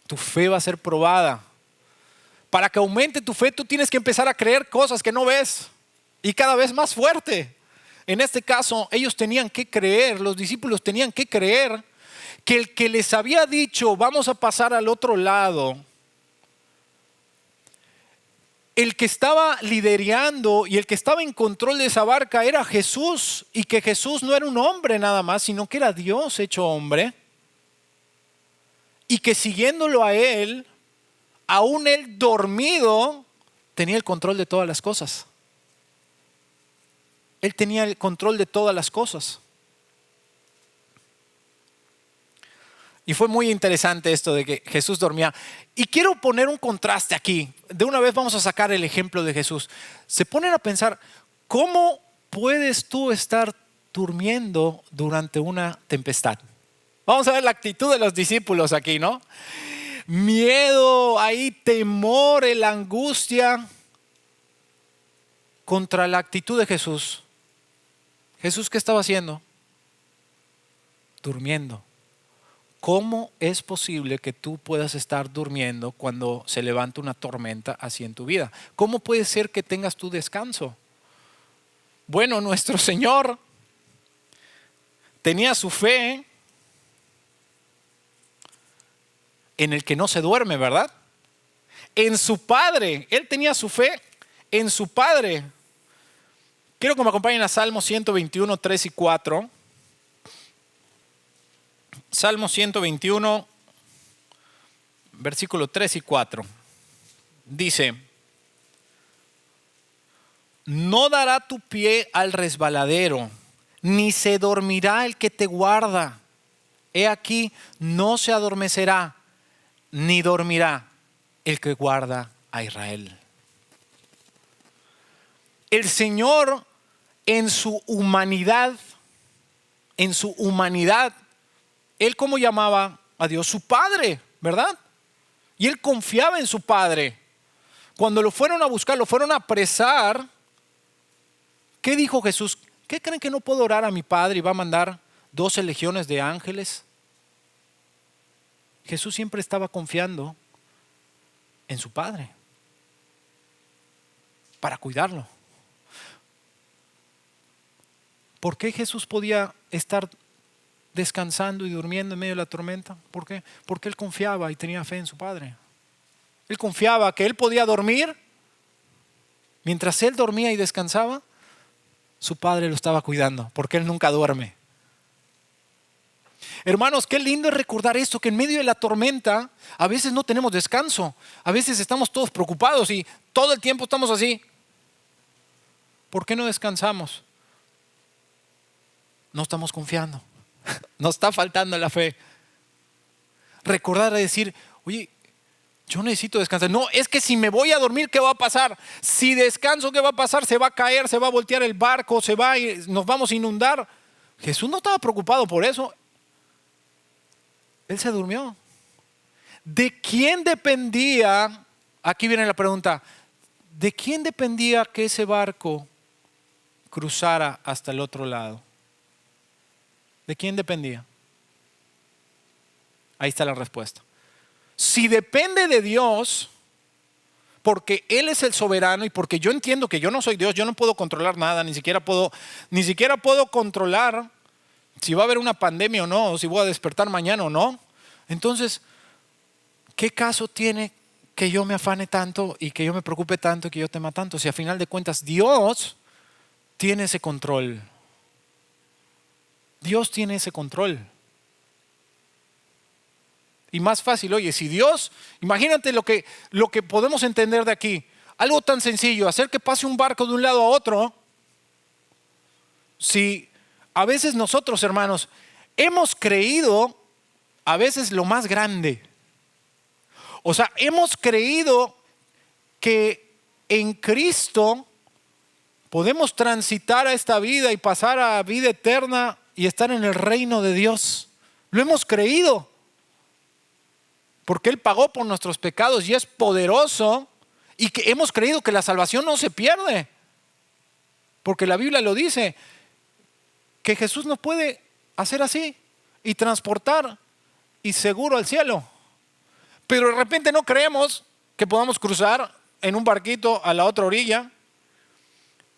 Tu fe va a ser probada. Para que aumente tu fe, tú tienes que empezar a creer cosas que no ves. Y cada vez más fuerte. En este caso, ellos tenían que creer, los discípulos tenían que creer que el que les había dicho, vamos a pasar al otro lado, el que estaba liderando y el que estaba en control de esa barca era Jesús, y que Jesús no era un hombre nada más, sino que era Dios hecho hombre, y que siguiéndolo a Él, aún Él dormido, tenía el control de todas las cosas. Él tenía el control de todas las cosas. Y fue muy interesante esto de que Jesús dormía. Y quiero poner un contraste aquí. De una vez vamos a sacar el ejemplo de Jesús. Se ponen a pensar, ¿cómo puedes tú estar durmiendo durante una tempestad? Vamos a ver la actitud de los discípulos aquí, ¿no? Miedo, ahí temor, la angustia contra la actitud de Jesús. Jesús, ¿qué estaba haciendo? Durmiendo. ¿Cómo es posible que tú puedas estar durmiendo cuando se levanta una tormenta así en tu vida? ¿Cómo puede ser que tengas tu descanso? Bueno, nuestro Señor tenía su fe en el que no se duerme, ¿verdad? En su Padre. Él tenía su fe en su Padre. Quiero que me acompañen a Salmo 121, 3 y 4. Salmo 121, versículo 3 y 4. Dice: no dará tu pie al resbaladero, ni se dormirá el que te guarda. He aquí, no se adormecerá, ni dormirá el que guarda a Israel. El Señor en su humanidad, Él ¿cómo llamaba a Dios? Su Padre, ¿verdad? Y Él confiaba en su Padre. Cuando lo fueron a buscar, lo fueron a apresar, ¿qué dijo Jesús? ¿Qué creen que no puedo orar a mi Padre y va a mandar 12 legiones de ángeles? Jesús siempre estaba confiando en su Padre para cuidarlo. ¿Por qué Jesús podía estar descansando y durmiendo en medio de la tormenta? ¿Por qué? Porque Él confiaba y tenía fe en su Padre. Él confiaba que Él podía dormir. Mientras Él dormía y descansaba, su Padre lo estaba cuidando, porque Él nunca duerme. Hermanos, qué lindo es recordar esto, que en medio de la tormenta a veces no tenemos descanso. A veces estamos todos preocupados y todo el tiempo estamos así. ¿Por qué no descansamos? No estamos confiando. Nos está faltando la fe. Recordar a decir, oye, yo necesito descansar. No, es que si me voy a dormir, ¿qué va a pasar? Si descanso, ¿qué va a pasar? Se va a caer, se va a voltear el barco, nos vamos a inundar. Jesús no estaba preocupado por eso. Él se durmió. ¿De quién dependía? Aquí viene la pregunta. ¿De quién dependía que ese barco cruzara hasta el otro lado? ¿De quién dependía? Ahí está la respuesta. Si depende de Dios, porque Él es el soberano y porque yo entiendo que yo no soy Dios, yo no puedo controlar nada, ni siquiera puedo controlar si va a haber una pandemia o no, o si voy a despertar mañana o no. Entonces, ¿qué caso tiene que yo me afane tanto y que yo me preocupe tanto y que yo tema tanto? Si a final de cuentas Dios tiene ese control. Dios tiene ese control. Y más fácil, oye, si Dios, imagínate lo que podemos entender de aquí. Algo tan sencillo, hacer que pase un barco de un lado a otro. Si a veces nosotros, hermanos, hemos creído a veces lo más grande. O sea, hemos creído que en Cristo podemos transitar a esta vida y pasar a vida eterna y estar en el reino de Dios. Lo hemos creído. Porque Él pagó por nuestros pecados y es poderoso, y que hemos creído que la salvación no se pierde. Porque la Biblia lo dice, que Jesús nos puede hacer así y transportar y seguro al cielo. Pero de repente no creemos que podamos cruzar en un barquito a la otra orilla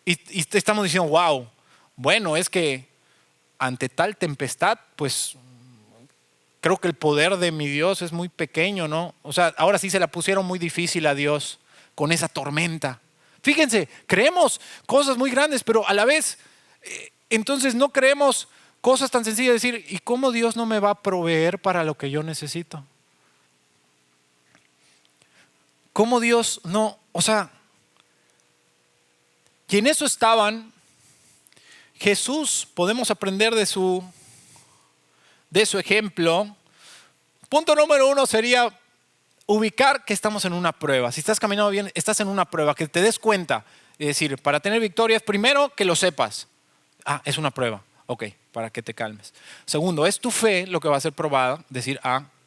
y estamos diciendo, wow, bueno, es que ante tal tempestad, pues creo que el poder de mi Dios es muy pequeño, ¿no? O sea, ahora sí se la pusieron muy difícil a Dios con esa tormenta. Fíjense, creemos cosas muy grandes, pero a la vez, entonces no creemos cosas tan sencillas de decir, ¿y cómo Dios no me va a proveer para lo que yo necesito? ¿Cómo Dios no? O sea, y en eso estaban. Jesús, podemos aprender de su ejemplo. Punto número 1 sería ubicar que estamos en una prueba. Si estás caminando bien, estás en una prueba, que te des cuenta. Es decir, para tener victorias, primero que lo sepas. Es una prueba. Ok, para que te calmes. Segundo, es tu fe lo que va a ser probada. Decir,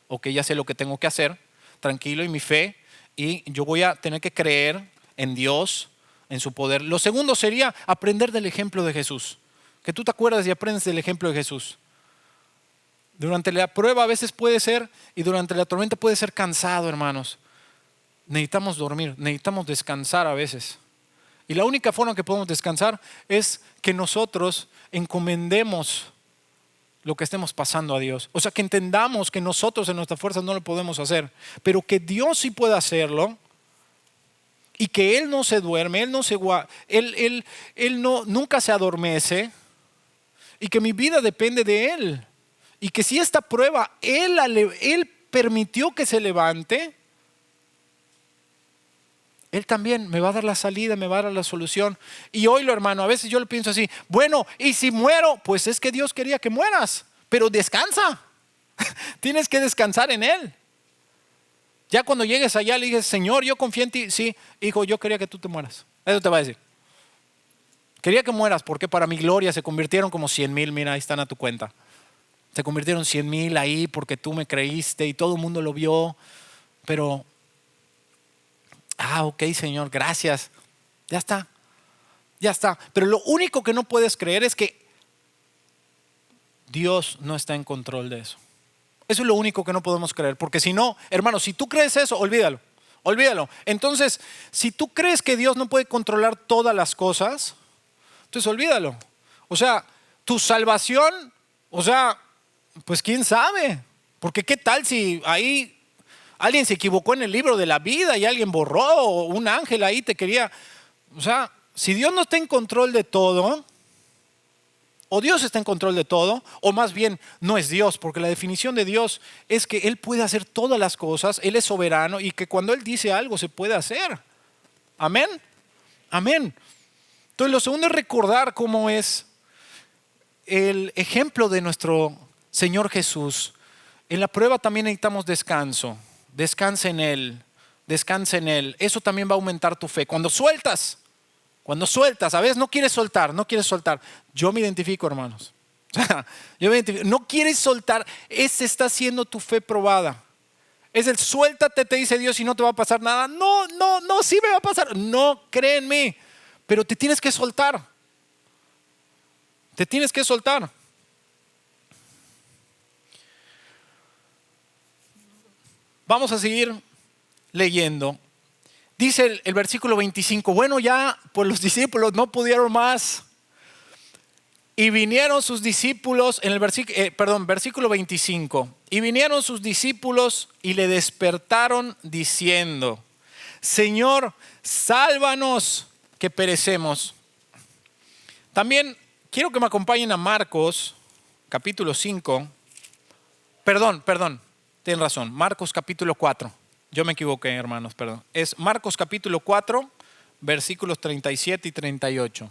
ok, ya sé lo que tengo que hacer. Tranquilo, y mi fe. Y yo voy a tener que creer en Dios, en su poder. Lo segundo sería aprender del ejemplo de Jesús. Que tú te acuerdas y aprendes del ejemplo de Jesús. Durante la prueba a veces puede ser, y durante la tormenta puede ser cansado, hermanos. Necesitamos dormir, necesitamos descansar a veces. Y la única forma que podemos descansar es que nosotros encomendemos lo que estemos pasando a Dios. O sea, que entendamos que nosotros en nuestra fuerza no lo podemos hacer, pero que Dios sí puede hacerlo y que Él no se duerme, Él nunca se adormece y que mi vida depende de Él. Y que si esta prueba Él permitió que se levante, Él también me va a dar la salida, me va a dar la solución. Y oílo, hermano, a veces yo lo pienso así, bueno, y si muero, pues es que Dios quería que mueras, pero descansa. Tienes que descansar en Él. Ya cuando llegues allá le dices, Señor, yo confío en ti. Sí, hijo, yo quería que tú te mueras. Eso te va a decir. Quería que mueras porque para mi gloria se convirtieron como 100,000, mira, ahí están a tu cuenta. Se convirtieron 100,000 ahí porque tú me creíste y todo el mundo lo vio. Pero, ok, Señor, gracias. Ya está, ya está. Pero lo único que no puedes creer es que Dios no está en control de eso. Eso es lo único que no podemos creer. Porque si no, hermano, si tú crees eso, olvídalo. Olvídalo. Entonces, si tú crees que Dios no puede controlar todas las cosas, entonces olvídalo. O sea, tu salvación, pues quién sabe. Porque qué tal si ahí alguien se equivocó en el libro de la vida y alguien borró, o un ángel ahí te quería. O sea, si Dios no está en control de todo, o Dios está en control de todo, o más bien no es Dios, porque la definición de Dios es que Él puede hacer todas las cosas, Él es soberano y que cuando Él dice algo se puede hacer. Amén. Amén. Entonces lo segundo es recordar cómo es el ejemplo de nuestro Señor Jesús. En la prueba también necesitamos descanso. Descansa en Él, descansa en Él. Eso también va a aumentar tu fe. Cuando sueltas, a veces no quieres soltar. Yo me identifico, hermanos. No quieres soltar, ese está siendo tu fe probada. Es el suéltate, te dice Dios, y no te va a pasar nada. No, sí me va a pasar. No, créenme, pero te tienes que soltar. Te tienes que soltar. Vamos a seguir leyendo. Dice el versículo 25, bueno, ya pues los discípulos no pudieron más. Y vinieron sus discípulos, en el versículo 25. Y vinieron sus discípulos y le despertaron diciendo, Señor, sálvanos que perecemos. También quiero que me acompañen a Marcos, capítulo 5. Perdón, tienen razón, Marcos capítulo 4. Yo me equivoqué, hermanos, perdón. Es Marcos capítulo 4, versículos 37 y 38.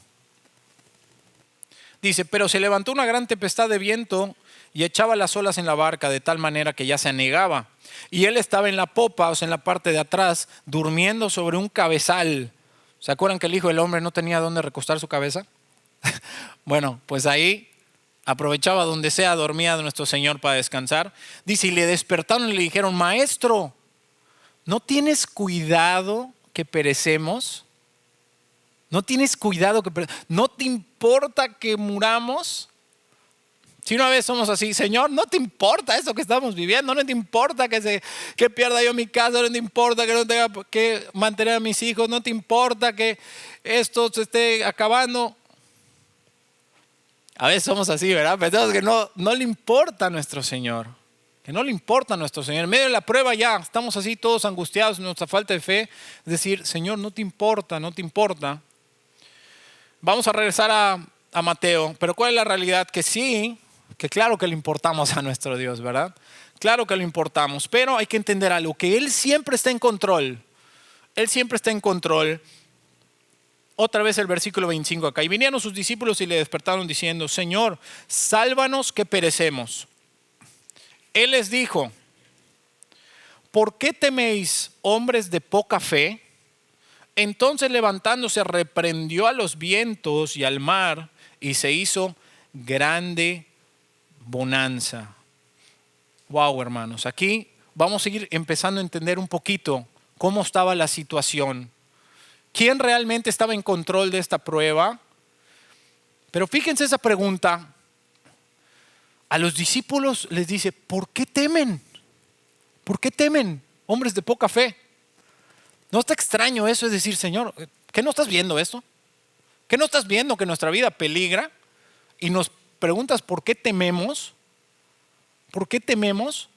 Dice, pero se levantó una gran tempestad de viento y echaba las olas en la barca de tal manera que ya se anegaba. Y él estaba en la popa, o sea, en la parte de atrás, durmiendo sobre un cabezal. ¿Se acuerdan que el Hijo del Hombre no tenía dónde recostar su cabeza? Bueno, pues ahí aprovechaba donde sea, dormía nuestro Señor para descansar. Dice, y le despertaron y le dijeron, Maestro, ¿no tienes cuidado que perecemos? ¿No tienes cuidado que perecemos? ¿No te importa que muramos? Si una vez somos así, Señor, ¿no te importa eso que estamos viviendo? ¿No te importa que pierda yo mi casa? ¿No te importa que no tenga que mantener a mis hijos? ¿No te importa que esto se esté acabando? A veces somos así, ¿verdad? Pensamos que no le importa a nuestro Señor. Que no le importa a nuestro Señor. En medio de la prueba ya estamos así todos angustiados en nuestra falta de fe. Es decir, Señor, no te importa. Vamos a regresar a Mateo. Pero ¿cuál es la realidad? Que sí, que claro que le importamos a nuestro Dios, ¿verdad? Claro que le importamos. Pero hay que entender algo, que Él siempre está en control. Él siempre está en control. Otra vez el versículo 25 acá. Y vinieron sus discípulos y le despertaron diciendo, Señor, sálvanos que perecemos. Él les dijo, ¿por qué teméis, hombres de poca fe? Entonces levantándose reprendió a los vientos y al mar y se hizo grande bonanza. Wow, hermanos, aquí vamos a seguir empezando a entender un poquito cómo estaba la situación. ¿Quién realmente estaba en control de esta prueba? Pero fíjense esa pregunta. A los discípulos les dice, ¿por qué temen? ¿Por qué temen, hombres de poca fe? ¿No está extraño eso? Es decir, Señor, ¿Qué no estás viendo esto? ¿Qué no estás viendo que nuestra vida peligra? Y nos preguntas ¿por qué tememos? ¿Por qué tememos?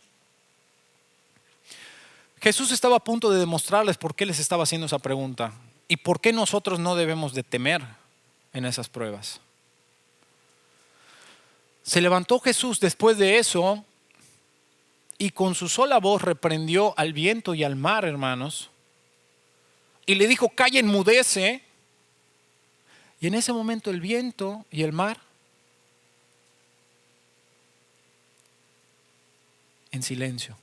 Jesús estaba a punto de demostrarles por qué les estaba haciendo esa pregunta y por qué nosotros no debemos de temer en esas pruebas. Se levantó Jesús después de eso y con su sola voz reprendió al viento y al mar, hermanos, y le dijo: calla, enmudece. Y en ese momento el viento y el mar en silencio.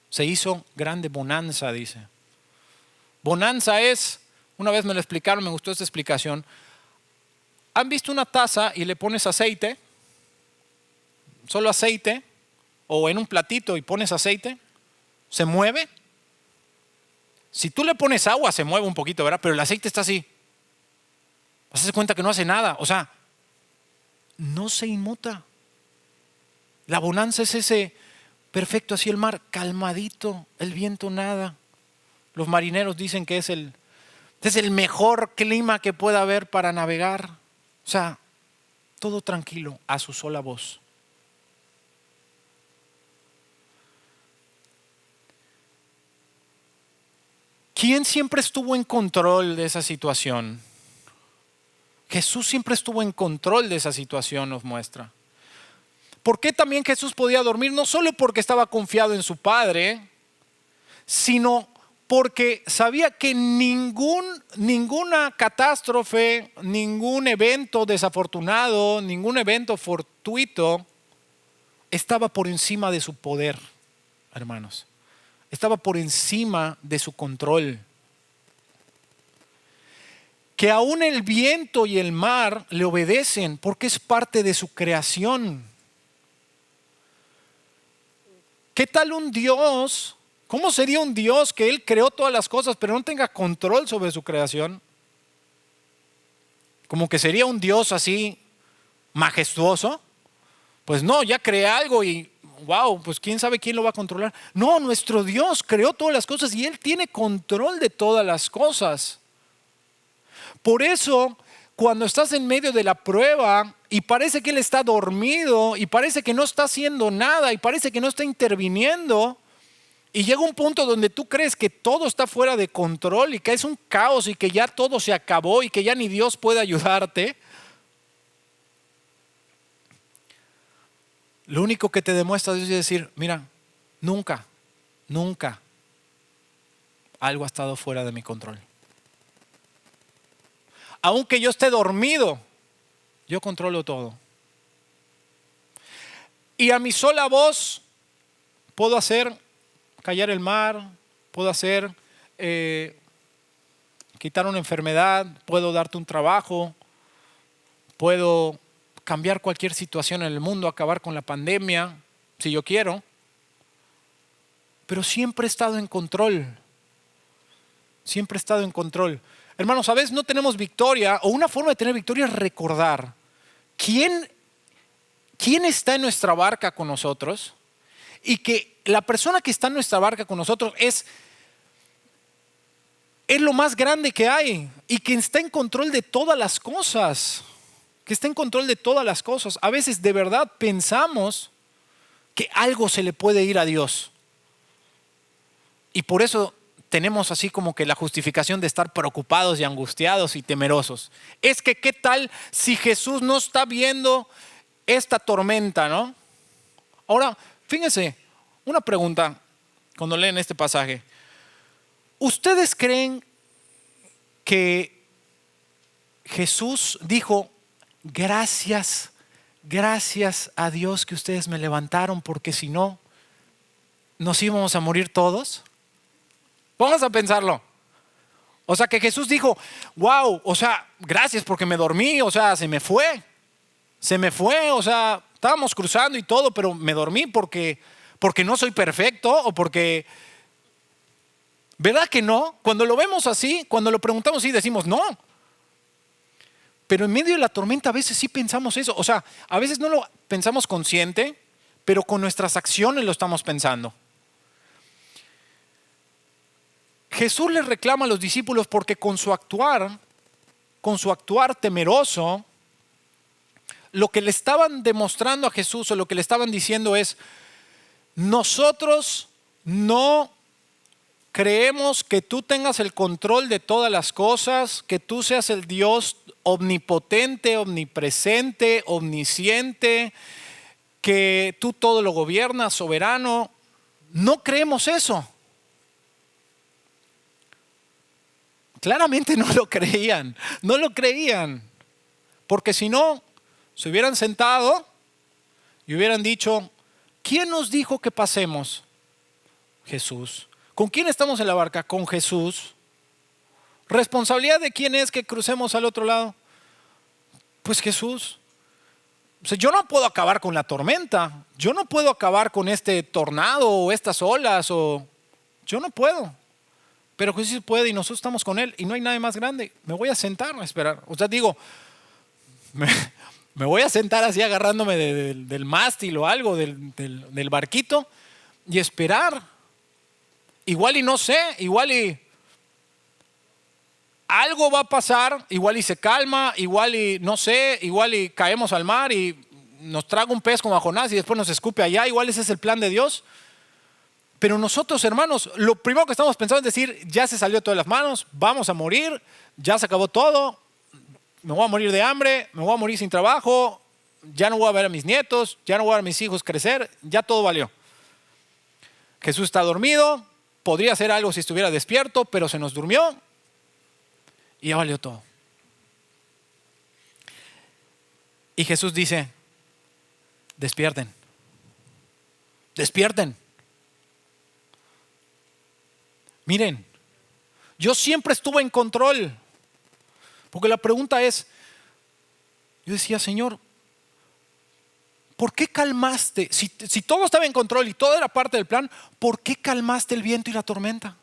Se hizo grande bonanza, dice. Bonanza es, una vez me lo explicaron, me gustó esta explicación. ¿Han visto una taza y le pones aceite? Solo aceite, o en un platito y pones aceite, ¿se mueve? Si tú le pones agua se mueve un poquito, ¿verdad? Pero el aceite está así. Vas a dar cuenta que no hace nada, o sea, no se inmuta. La bonanza es ese perfecto, así el mar calmadito, el viento nada. Los marineros dicen que es el mejor clima que pueda haber para navegar. O sea, todo tranquilo a su sola voz. ¿Quién siempre estuvo en control de esa situación? Jesús siempre estuvo en control de esa situación, nos muestra. ¿Por qué también Jesús podía dormir? No solo porque estaba confiado en su Padre, sino porque sabía que ninguna catástrofe, ningún evento desafortunado, ningún evento fortuito estaba por encima de su poder, hermanos. Estaba por encima de su control. Que aún el viento y el mar le obedecen porque es parte de su creación. ¿Qué tal un Dios? ¿Cómo sería un Dios que Él creó todas las cosas pero no tenga control sobre su creación? Como que sería un Dios así majestuoso. Pues no, ya creé algo y wow, pues quién sabe quién lo va a controlar. No, nuestro Dios creó todas las cosas y Él tiene control de todas las cosas. Por eso, cuando estás en medio de la prueba y parece que Él está dormido y parece que no está haciendo nada y parece que no está interviniendo, y llega un punto donde tú crees que todo está fuera de control y que es un caos y que ya todo se acabó y que ya ni Dios puede ayudarte, lo único que te demuestra Dios es decir: mira, nunca algo ha estado fuera de mi control. Aunque yo esté dormido, yo controlo todo. Y a mi sola voz puedo hacer callar el mar, puedo hacer quitar una enfermedad, puedo darte un trabajo, puedo cambiar cualquier situación en el mundo, acabar con la pandemia, si yo quiero. Pero siempre he estado en control. Siempre he estado en control. Hermanos, a veces no tenemos victoria, o una forma de tener victoria es recordar quién está en nuestra barca con nosotros, y que la persona que está en nuestra barca con nosotros es lo más grande que hay y que está en control de todas las cosas. Que está en control de todas las cosas. A veces de verdad pensamos que algo se le puede ir a Dios. Y por eso tenemos así como que la justificación de estar preocupados y angustiados y temerosos. Es que ¿qué tal si Jesús no está viendo esta tormenta, no? Ahora, fíjense, una pregunta cuando leen este pasaje. ¿Ustedes creen que Jesús dijo: gracias a Dios que ustedes me levantaron, porque si no, nos íbamos a morir todos? Vamos a pensarlo. O sea, que Jesús dijo: wow, o sea, gracias porque me dormí, o sea, se me fue, o sea, estábamos cruzando y todo, pero me dormí porque no soy perfecto o porque... ¿Verdad que no? Cuando lo vemos así, cuando lo preguntamos así, decimos no. Pero en medio de la tormenta a veces sí pensamos eso. O sea, a veces no lo pensamos consciente, pero con nuestras acciones lo estamos pensando. Jesús les reclama a los discípulos porque con su actuar con su actuar temeroso, lo que le estaban demostrando a Jesús o lo que le estaban diciendo es: nosotros no creemos que tú tengas el control de todas las cosas, que tú seas el Dios omnipotente, omnipresente, omnisciente, que tú todo lo gobiernas, soberano. No creemos eso. Claramente no lo creían, no lo creían, porque si no, se hubieran sentado y hubieran dicho: ¿quién nos dijo que pasemos? Jesús. ¿Con quién estamos en la barca? Con Jesús. ¿Responsabilidad de quién es que crucemos al otro lado? Pues Jesús. O sea, yo no puedo acabar con la tormenta, yo no puedo acabar con este tornado o estas olas, yo no puedo. Pero Jesús puede y nosotros estamos con Él y no hay nadie más grande. Me voy a sentar a esperar. O sea, digo, me voy a sentar así agarrándome del mástil o algo, del barquito, y esperar. Igual y no sé, igual y algo va a pasar, igual y se calma, igual y no sé, igual y caemos al mar y nos traga un pez como a Jonás y después nos escupe allá. Igual ese es el plan de Dios. Pero nosotros, hermanos, lo primero que estamos pensando es decir: ya se salió de todas las manos, vamos a morir, ya se acabó todo, me voy a morir de hambre, me voy a morir sin trabajo, ya no voy a ver a mis nietos, ya no voy a ver a mis hijos crecer, ya todo valió. Jesús está dormido, podría hacer algo si estuviera despierto, pero se nos durmió y ya valió todo. Y Jesús dice: despierten, despierten. Miren, yo siempre estuve en control. Porque la pregunta es, yo decía: Señor, ¿por qué calmaste? Si todo estaba en control y todo era parte del plan, ¿por qué calmaste el viento y la tormenta?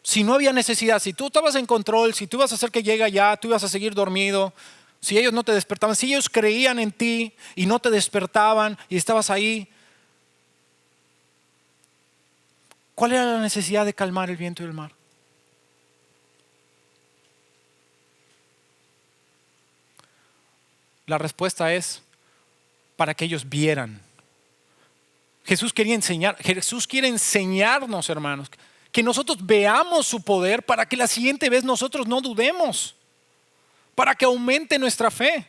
Si no había necesidad, si tú estabas en control, si tú ibas a hacer que llegue allá, tú ibas a seguir dormido, si ellos no te despertaban, si ellos creían en ti y no te despertaban y estabas ahí, ¿cuál era la necesidad de calmar el viento y el mar? La respuesta es: para que ellos vieran. Jesús quiere enseñarnos, hermanos, que nosotros veamos su poder para que la siguiente vez nosotros no dudemos, para que aumente nuestra fe.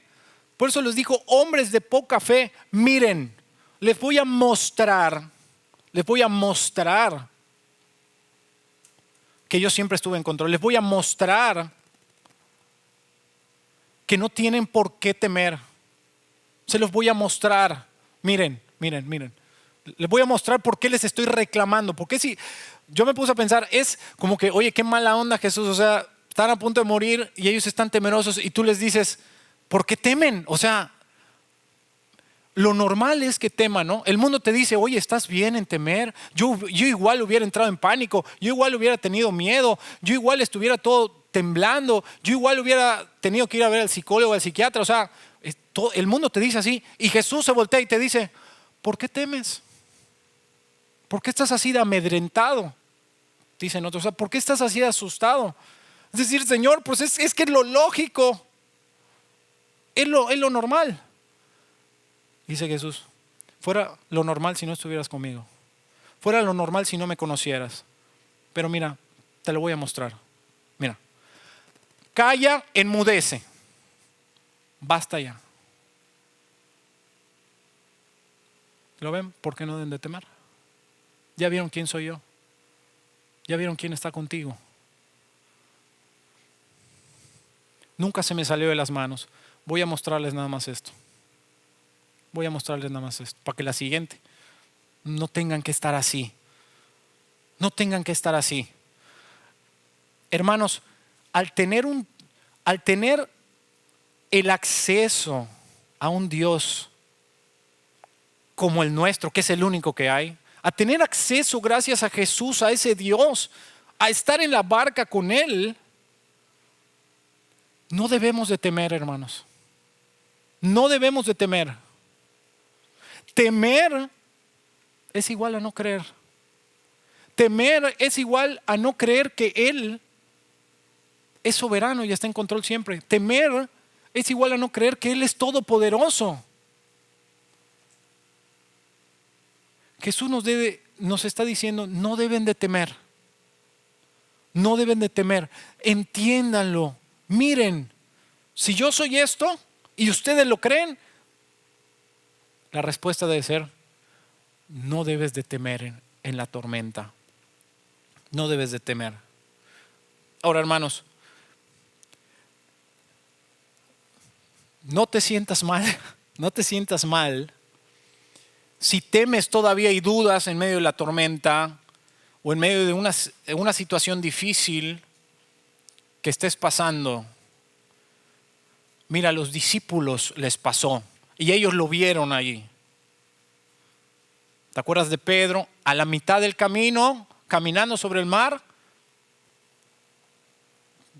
Por eso les dijo: hombres de poca fe, miren, les voy a mostrar que yo siempre estuve en control. Les voy a mostrar que no tienen por qué temer. Se los voy a mostrar. Miren. Les voy a mostrar por qué les estoy reclamando. Porque si yo me puse a pensar, es como que, oye, qué mala onda, Jesús. O sea, están a punto de morir y ellos están temerosos y tú les dices: ¿por qué temen? O sea, lo normal es que teman, ¿no? El mundo te dice: oye, estás bien en temer. Yo igual hubiera entrado en pánico, yo igual hubiera tenido miedo, yo igual estuviera todo temblando, yo igual hubiera tenido que ir a ver al psicólogo, al psiquiatra. O sea, el mundo te dice así. Y Jesús se voltea y te dice: ¿por qué temes? ¿Por qué estás así de amedrentado? Dicen otros: o sea, ¿por qué estás así de asustado? Es decir, Señor, pues es que es lo lógico, es lo normal. Dice Jesús: fuera lo normal si no estuvieras conmigo, fuera lo normal si no me conocieras. Pero mira, te lo voy a mostrar. Mira, calla, enmudece, basta ya. ¿Lo ven? ¿Por qué no deben de temer? ¿Ya vieron quién soy yo? ¿Ya vieron quién está contigo? Nunca se me salió de las manos. Voy a mostrarles nada más esto. Para que la siguiente no tengan que estar así. No tengan que estar así. Hermanos, al tener el acceso a un Dios como el nuestro, que es el único que hay, a tener acceso gracias a Jesús, a ese Dios, a estar en la barca con Él, no debemos de temer, hermanos. No debemos de temer. Temer es igual a no creer. Temer es igual a no creer que Él es soberano y está en control siempre. Temer es igual a no creer que Él es todopoderoso. Jesús nos está diciendo, no deben de temer. No deben de temer. Entiéndanlo. Miren, si yo soy esto y ustedes lo creen, la respuesta debe ser, no debes de temer en la tormenta. No debes de temer. Ahora, hermanos, no te sientas mal, no te sientas mal si temes todavía y dudas en medio de la tormenta o en medio de una situación difícil que estés pasando. Mira, a los discípulos les pasó y ellos lo vieron allí. ¿Te acuerdas de Pedro? A la mitad del camino, caminando sobre el mar,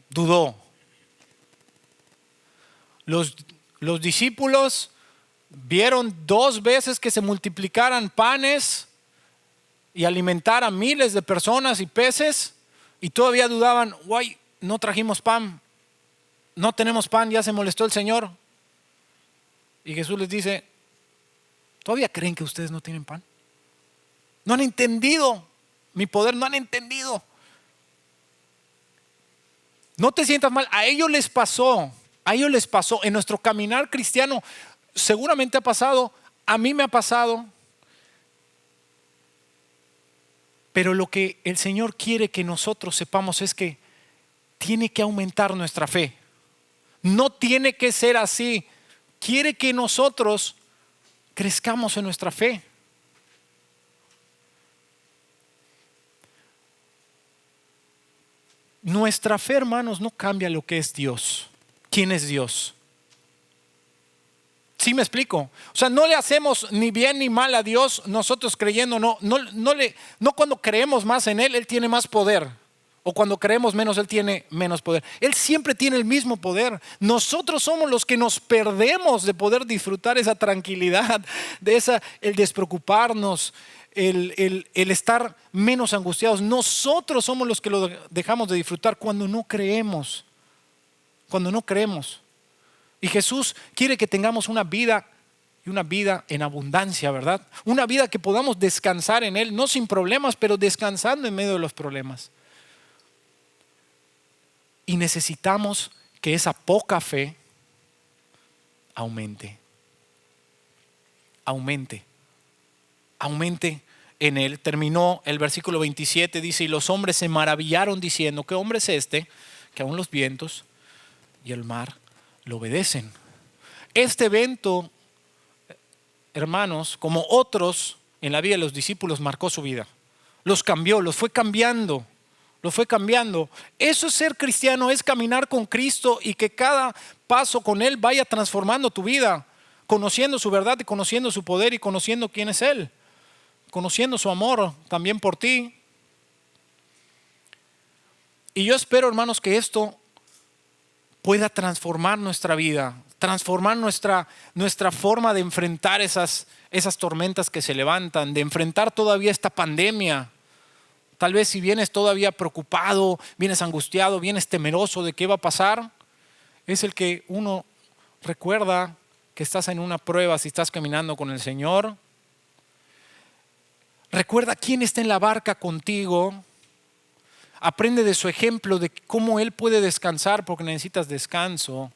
dudó. Los discípulos vieron 2 veces que se multiplicaran panes y alimentar a miles de personas y peces, y todavía dudaban, guay, no trajimos pan, no tenemos pan, ya se molestó el Señor. Y Jesús les dice, ¿todavía creen que ustedes no tienen pan? No han entendido mi poder, no han entendido. No te sientas mal, a ellos les pasó, en nuestro caminar cristiano seguramente ha pasado, a mí me ha pasado. Pero lo que el Señor quiere que nosotros sepamos es que tiene que aumentar nuestra fe. No tiene que ser así. Quiere que nosotros crezcamos en nuestra fe. Nuestra fe, hermanos, no cambia lo que es Dios. ¿Quién es Dios? ¿Sí me explico? O sea, no le hacemos ni bien ni mal a Dios nosotros creyendo. No cuando creemos más en Él, Él tiene más poder. O cuando creemos menos, Él tiene menos poder. Él siempre tiene el mismo poder. Nosotros somos los que nos perdemos de poder disfrutar esa tranquilidad, el despreocuparnos, el estar menos angustiados. Nosotros somos los que lo dejamos de disfrutar cuando no creemos. Cuando no creemos. Y Jesús quiere que tengamos una vida y una vida en abundancia, ¿verdad? Una vida que podamos descansar en Él, no sin problemas, pero descansando en medio de los problemas. Y necesitamos que esa poca fe aumente. Aumente en Él. Terminó el versículo 27, dice, y los hombres se maravillaron diciendo, ¿qué hombre es este? Que aún los vientos y el mar lo obedecen. Este evento, hermanos, como otros en la vida de los discípulos, marcó su vida. Los cambió, los fue cambiando. Eso es ser cristiano, es caminar con Cristo y que cada paso con Él vaya transformando tu vida, conociendo su verdad y conociendo su poder y conociendo quién es Él, conociendo su amor también por ti. Y yo espero, hermanos, que esto pueda transformar nuestra vida, transformar nuestra forma de enfrentar esas tormentas que se levantan, de enfrentar todavía esta pandemia. Tal vez si vienes todavía preocupado, vienes angustiado, vienes temeroso de qué va a pasar, es el que uno recuerda que estás en una prueba si estás caminando con el Señor. Recuerda quién está en la barca contigo. Aprende de su ejemplo de cómo Él puede descansar porque necesitas descanso.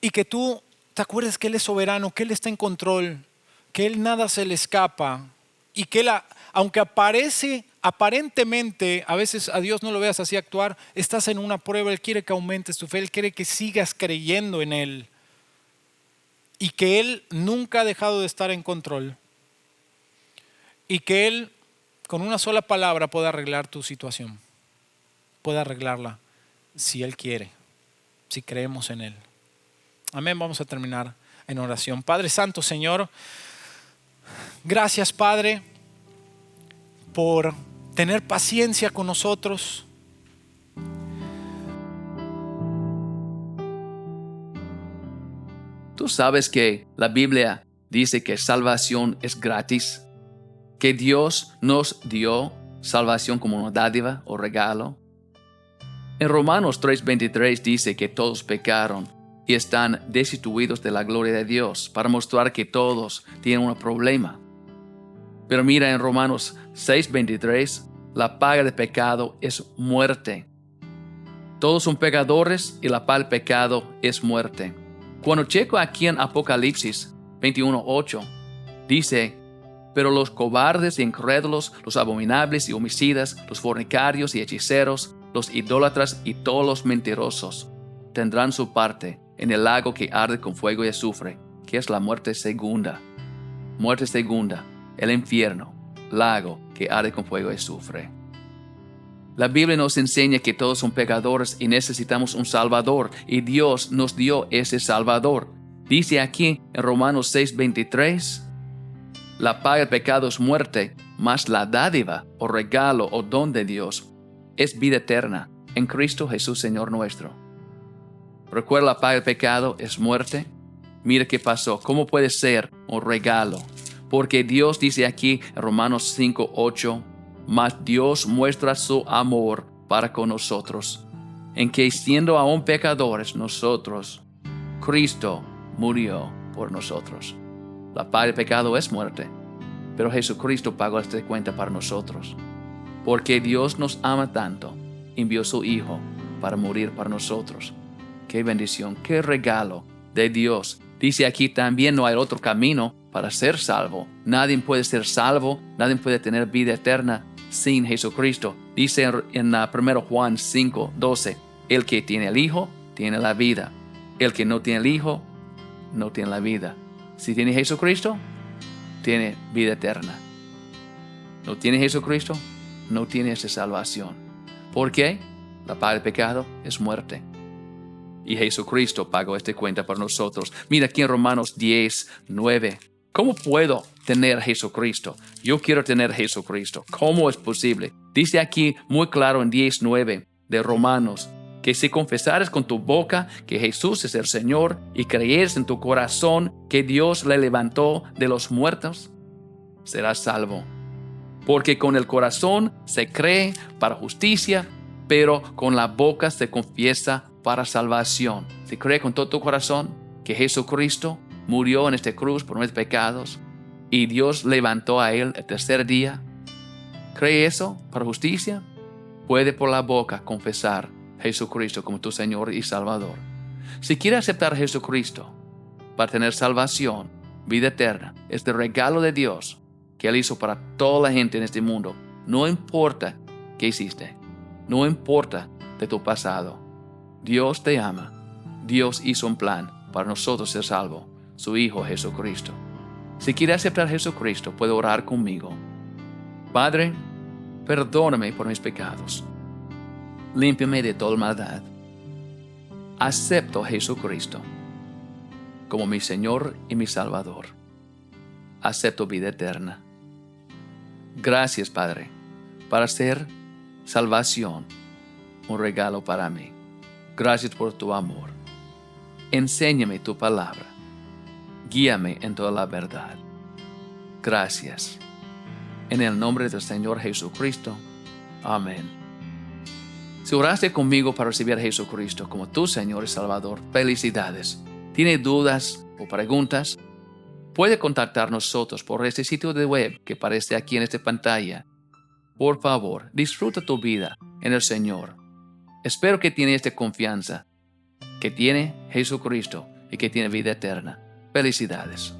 Y que tú te acuerdes que Él es soberano, que Él está en control, que Él nada se le escapa. Y que Él, aunque aparentemente, a veces a Dios no lo veas así actuar, estás en una prueba, Él quiere que aumentes tu fe, Él quiere que sigas creyendo en Él. Y que Él nunca ha dejado de estar en control. Y que Él, con una sola palabra, puede arreglar tu situación. Puede arreglarla si Él quiere, si creemos en Él. Amén, vamos a terminar en oración. Padre Santo, Señor, gracias, Padre, por tener paciencia con nosotros. Tú sabes que la Biblia dice que salvación es gratis, que Dios nos dio salvación como una dádiva o regalo. En Romanos 3:23 dice que todos pecaron y están destituidos de la gloria de Dios, para mostrar que todos tienen un problema. Pero mira, en Romanos 6:23, la paga del pecado es muerte. Todos son pecadores y la paga del pecado es muerte. Cuando checo aquí en Apocalipsis 21:8, dice: pero los cobardes y incrédulos, los abominables y homicidas, los fornicarios y hechiceros, los idólatras y todos los mentirosos tendrán su parte en el lago que arde con fuego y azufre, que es la muerte segunda. Muerte segunda, el infierno, lago que arde con fuego y azufre. La Biblia nos enseña que todos son pecadores y necesitamos un Salvador, y Dios nos dio ese Salvador. Dice aquí en Romanos 6:23, la paga del pecado es muerte, mas la dádiva o regalo o don de Dios es vida eterna en Cristo Jesús Señor nuestro. ¿Recuerda la paga del pecado es muerte? Mira qué pasó. ¿Cómo puede ser un regalo? Porque Dios dice aquí en Romanos 5:8, mas Dios muestra su amor para con nosotros, en que siendo aún pecadores nosotros, Cristo murió por nosotros. La paga del pecado es muerte, pero Jesucristo pagó esta cuenta para nosotros. Porque Dios nos ama tanto, envió a su Hijo para morir para nosotros. Qué bendición, qué regalo de Dios. Dice aquí también no hay otro camino para ser salvo. Nadie puede ser salvo, nadie puede tener vida eterna sin Jesucristo. Dice en 1 Juan 5:12, el que tiene el Hijo, tiene la vida. El que no tiene el Hijo, no tiene la vida. Si tiene Jesucristo, tiene vida eterna. No tiene Jesucristo, no tiene esa salvación. ¿Por qué? La paga del pecado es muerte. Y Jesucristo pagó esta cuenta por nosotros. Mira aquí en Romanos 10:9. ¿Cómo puedo tener Jesucristo? Yo quiero tener Jesucristo. ¿Cómo es posible? Dice aquí muy claro en 10:9 de Romanos, que si confesares con tu boca que Jesús es el Señor y creyeres en tu corazón que Dios le levantó de los muertos, serás salvo. Porque con el corazón se cree para justicia, pero con la boca se confiesa para salvación. Si cree con todo tu corazón que Jesucristo murió en esta cruz por nuestros pecados y Dios levantó a Él el tercer día, ¿cree eso para justicia? Puede por la boca confesar Jesucristo como tu Señor y Salvador. Si quieres aceptar a Jesucristo para tener salvación, vida eterna, este regalo de Dios que Él hizo para toda la gente en este mundo, no importa qué hiciste, no importa de tu pasado, Dios te ama. Dios hizo un plan para nosotros ser salvos, su Hijo Jesucristo. Si quieres aceptar a Jesucristo, puede orar conmigo. Padre, perdóname por mis pecados. Límpiame de toda maldad. Acepto a Jesucristo como mi Señor y mi Salvador. Acepto vida eterna. Gracias, Padre, para ser salvación, un regalo para mí. Gracias por tu amor. Enséñame tu palabra. Guíame en toda la verdad. Gracias. En el nombre del Señor Jesucristo. Amén. Si oraste conmigo para recibir a Jesucristo como tu Señor y Salvador, felicidades. ¿Tiene dudas o preguntas? Puede contactar nosotros por este sitio de web que aparece aquí en esta pantalla. Por favor, disfruta tu vida en el Señor. Espero que tiene esta confianza, que tiene Jesucristo y que tiene vida eterna. Felicidades.